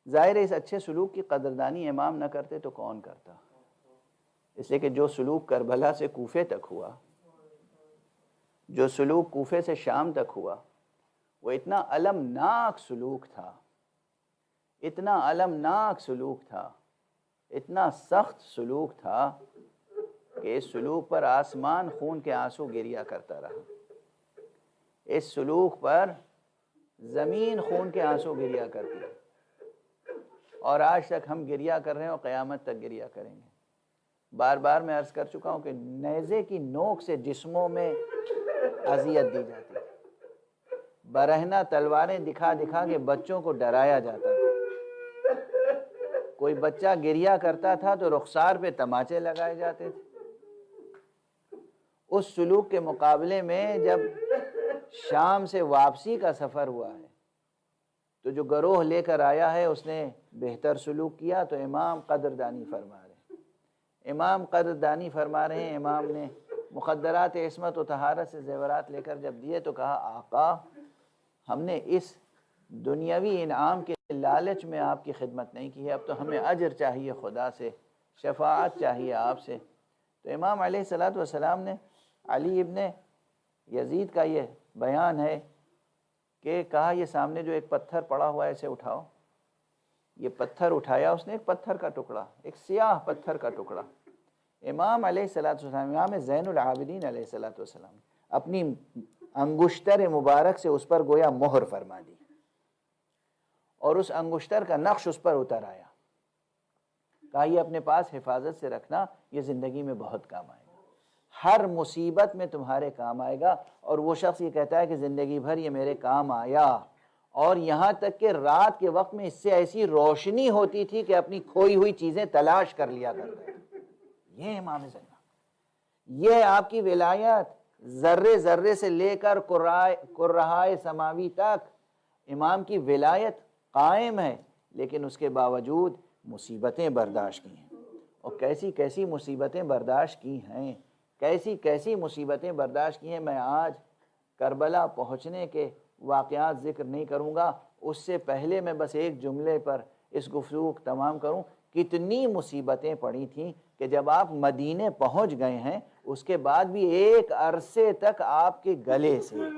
Speaker 1: ظاہر ہے اس اچھے سلوک کی قدردانی امام نہ کرتے تو کون کرتا، اس لیے کہ جو سلوک کربلا سے کوفے تک ہوا، جو سلوک کوفے سے شام تک ہوا، وہ اتنا المناک سلوک تھا، اتنا المناک سلوک تھا، اتنا سخت سلوک تھا کہ اس سلوک پر آسمان خون کے آنسو گریا کرتا رہا، اس سلوک پر زمین خون کے آنسو گریا کرتی ہے، اور آج تک ہم گریا کر رہے ہیں اور قیامت تک گریا کریں گے۔ بار بار میں عرض کر چکا ہوں کہ نیزے کی نوک سے جسموں میں اذیت دی جاتی ہے، برہنہ تلواریں دکھا دکھا کے بچوں کو ڈرایا جاتا تھا، کوئی بچہ گریا کرتا تھا تو رخسار پہ تماچے لگائے جاتے تھے۔ اس سلوک کے مقابلے میں جب شام سے واپسی کا سفر ہوا ہے تو جو گروہ لے کر آیا ہے اس نے بہتر سلوک کیا، تو امام قدردانی فرما رہے ہیں، امام قدردانی فرما رہے ہیں۔ امام نے مخدرات عصمت و طہارت سے زیورات لے کر جب دیے تو کہا آقا ہم نے اس دنیاوی انعام کے لالچ میں آپ کی خدمت نہیں کی ہے، اب تو ہمیں اجر چاہیے خدا سے، شفاعت چاہیے آپ سے۔ تو امام علیہ الصلوۃ والسلام نے علی ابن یزید کا یہ بیان ہے کہ کہا یہ سامنے جو ایک پتھر پڑا ہوا ہے اسے اٹھاؤ۔ یہ پتھر اٹھایا اس نے، ایک پتھر کا ٹکڑا، ایک سیاہ پتھر کا ٹکڑا۔ امام علیہ الصلوۃ والسلام، امام زین العابدین علیہ الصلوۃ والسلام اپنی انگشتر مبارک سے اس پر گویا مہر فرما دی، اور اس انگشتر کا نقش اس پر اتر آیا۔ کہا یہ اپنے پاس حفاظت سے رکھنا، یہ زندگی میں بہت کام آئے گا، ہر مصیبت میں تمہارے کام آئے گا۔ اور وہ شخص یہ کہتا ہے کہ زندگی بھر یہ میرے کام آیا، اور یہاں تک کہ رات کے وقت میں اس سے ایسی روشنی ہوتی تھی کہ اپنی کھوئی ہوئی چیزیں تلاش کر لیا کرتا ہے۔ یہ امام زین، یہ آپ کی ولایت ذرے ذرے سے لے کر قرہائے سماوی تک امام کی ولایت قائم ہے، لیکن اس کے باوجود مصیبتیں برداشت کی ہیں، اور کیسی کیسی مصیبتیں برداشت کی ہیں، کیسی کیسی مصیبتیں برداشت کی ہیں۔ میں آج کربلا پہنچنے کے واقعات ذکر نہیں کروں گا، اس سے پہلے میں بس ایک جملے پر اس گفتگو کو تمام کروں۔ کتنی مصیبتیں پڑی تھیں کہ جب آپ مدینے پہنچ گئے ہیں اس کے بعد بھی ایک عرصے تک آپ کے گلے سے،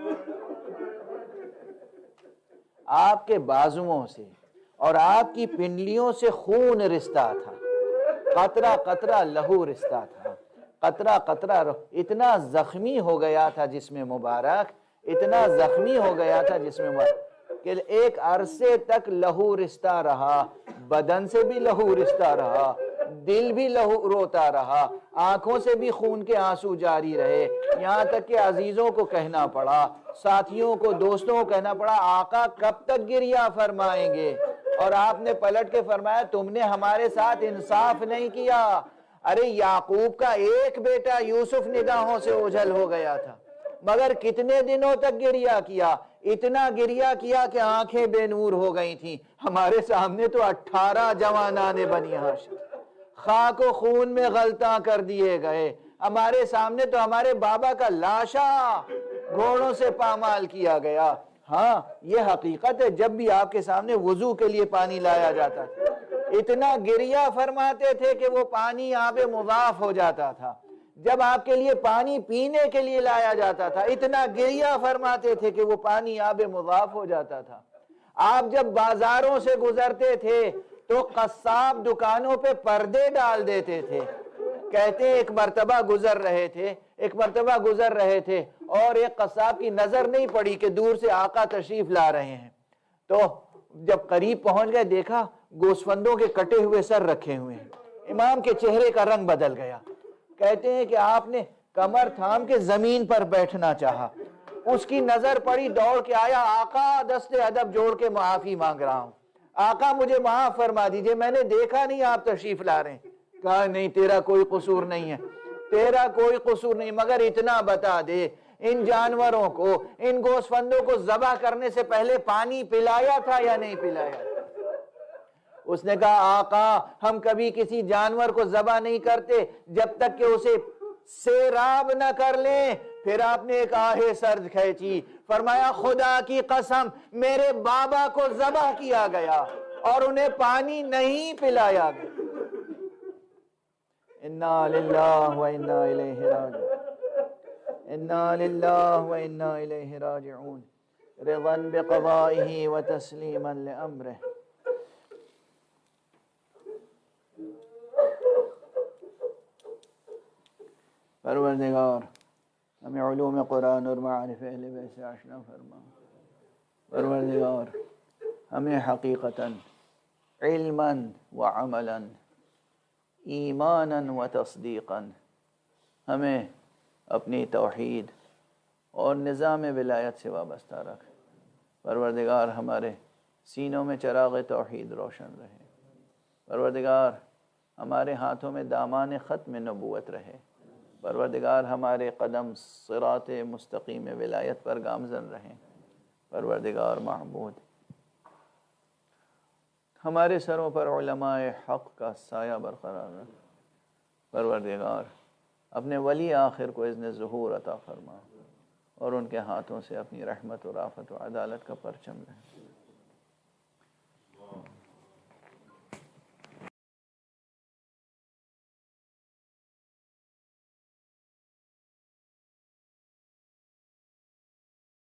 Speaker 1: آپ کے بازوؤں سے اور آپ کی پنڈلیوں سے خون رستا تھا، قطرہ قطرہ لہو رستا تھا، قطرہ قطرہ اتنا زخمی ہو گیا تھا جسم مبارک، اتنا زخمی ہو گیا تھا جسم مبارک کہ ایک عرصے تک لہو رستا رہا، بدن سے بھی لہو رستا رہا، دل بھی لہو روتا رہا، آنکھوں سے بھی خون کے آنسو جاری رہے، یہاں تک کہ عزیزوں کو کہنا پڑا، ساتھیوں کو، دوستوں کو کہنا پڑا آقا کب تک گریہ فرمائیں گے؟ اور آپ نے پلٹ کے فرمایا تم نے ہمارے ساتھ انصاف نہیں کیا۔ ارے یعقوب کا ایک بیٹا یوسف نگاہوں سے اوجھل ہو گیا تھا، مگر کتنے دنوں تک گریہ کیا؟ اتنا گریہ کیا کہ آنکھیں بے نور ہو گئی تھیں۔ ہمارے سامنے تو 18 جوانان بنی ہاشم خاک و خون میں غلطاں کر دیے گئے، ہمارے سامنے تو ہمارے بابا کا لاشا گھوڑوں سے پامال کیا گیا۔ ہاں یہ حقیقت ہے، جب بھی آپ کے سامنے وضو کے لیے پانی لایا جاتا تھا اتنا گریہ فرماتے تھے کہ وہ پانی آب مضاف ہو جاتا تھا، جب آپ کے لیے پانی پینے کے لیے لایا جاتا تھا اتنا گریہ فرماتے تھے کہ وہ پانی آب مضاف ہو جاتا تھا۔ آپ جب بازاروں سے گزرتے تھے تو قصاب دکانوں پہ پردے ڈال دیتے تھے، کہتے ہیں ایک مرتبہ گزر رہے تھے اور ایک قصاب کی نظر نہیں پڑی کہ دور سے آقا تشریف لا رہے ہیں، تو جب قریب پہنچ گئے دیکھا گوسفندوں کے کٹے ہوئے سر رکھے ہوئے ہیں، امام کے چہرے کا رنگ بدل گیا۔ کہتے ہیں کہ آپ نے کمر تھام کے زمین پر بیٹھنا چاہا. اس کی نظر پڑی, دوڑ کے آیا, آقا دست ادب جوڑ کے معافی مانگ رہا ہوں, آقا مجھے معاف فرما دیجئے, میں نے دیکھا نہیں آپ تشریف لا رہے ہیں. کہا نہیں تیرا کوئی قصور نہیں ہے, تیرا کوئی قصور نہیں, مگر اتنا بتا دے ان جانوروں کو, ان گوسفندوں کو ذبح کرنے سے پہلے پانی پلایا تھا یا نہیں پلایا؟ اس نے کہا آقا ہم کبھی کسی جانور کو ذبح نہیں کرتے جب تک کہ اسے سیراب نہ کر لیں. پھر آپ نے ایک آہ سرد کھینچی, فرمایا خدا کی قسم میرے بابا کو ذبح کیا گیا اور انہیں پانی نہیں پلایا گیا. انا للہ و انا الیہ راجعون, انا للہ و انا الیہ راجعون, رضا بقضائہ و تسلیما لامرہ. پروردگار ہمیں علوم قرآن اور معارف اہل بیت سے آشنا فرما. پروردگار ہمیں حقیقتاً علما و عملا, ایمانا و تصدیقا ہمیں اپنی توحید اور نظام ولایت سے وابستہ رکھ. پروردگار ہمارے سینوں میں چراغ توحید روشن رہے. پروردگار ہمارے ہاتھوں میں دامان ختم نبوت رہے. پروردگار ہمارے قدم صراط مستقیم ولایت پر گامزن رہیں. پروردگار معبود ہمارے سروں پر علماء حق کا سایہ برقرار رکھ. پروردگار اپنے ولی آخر کو اذن ظہور عطا فرما اور ان کے ہاتھوں سے اپنی رحمت و رافت و عدالت کا پرچم رہے.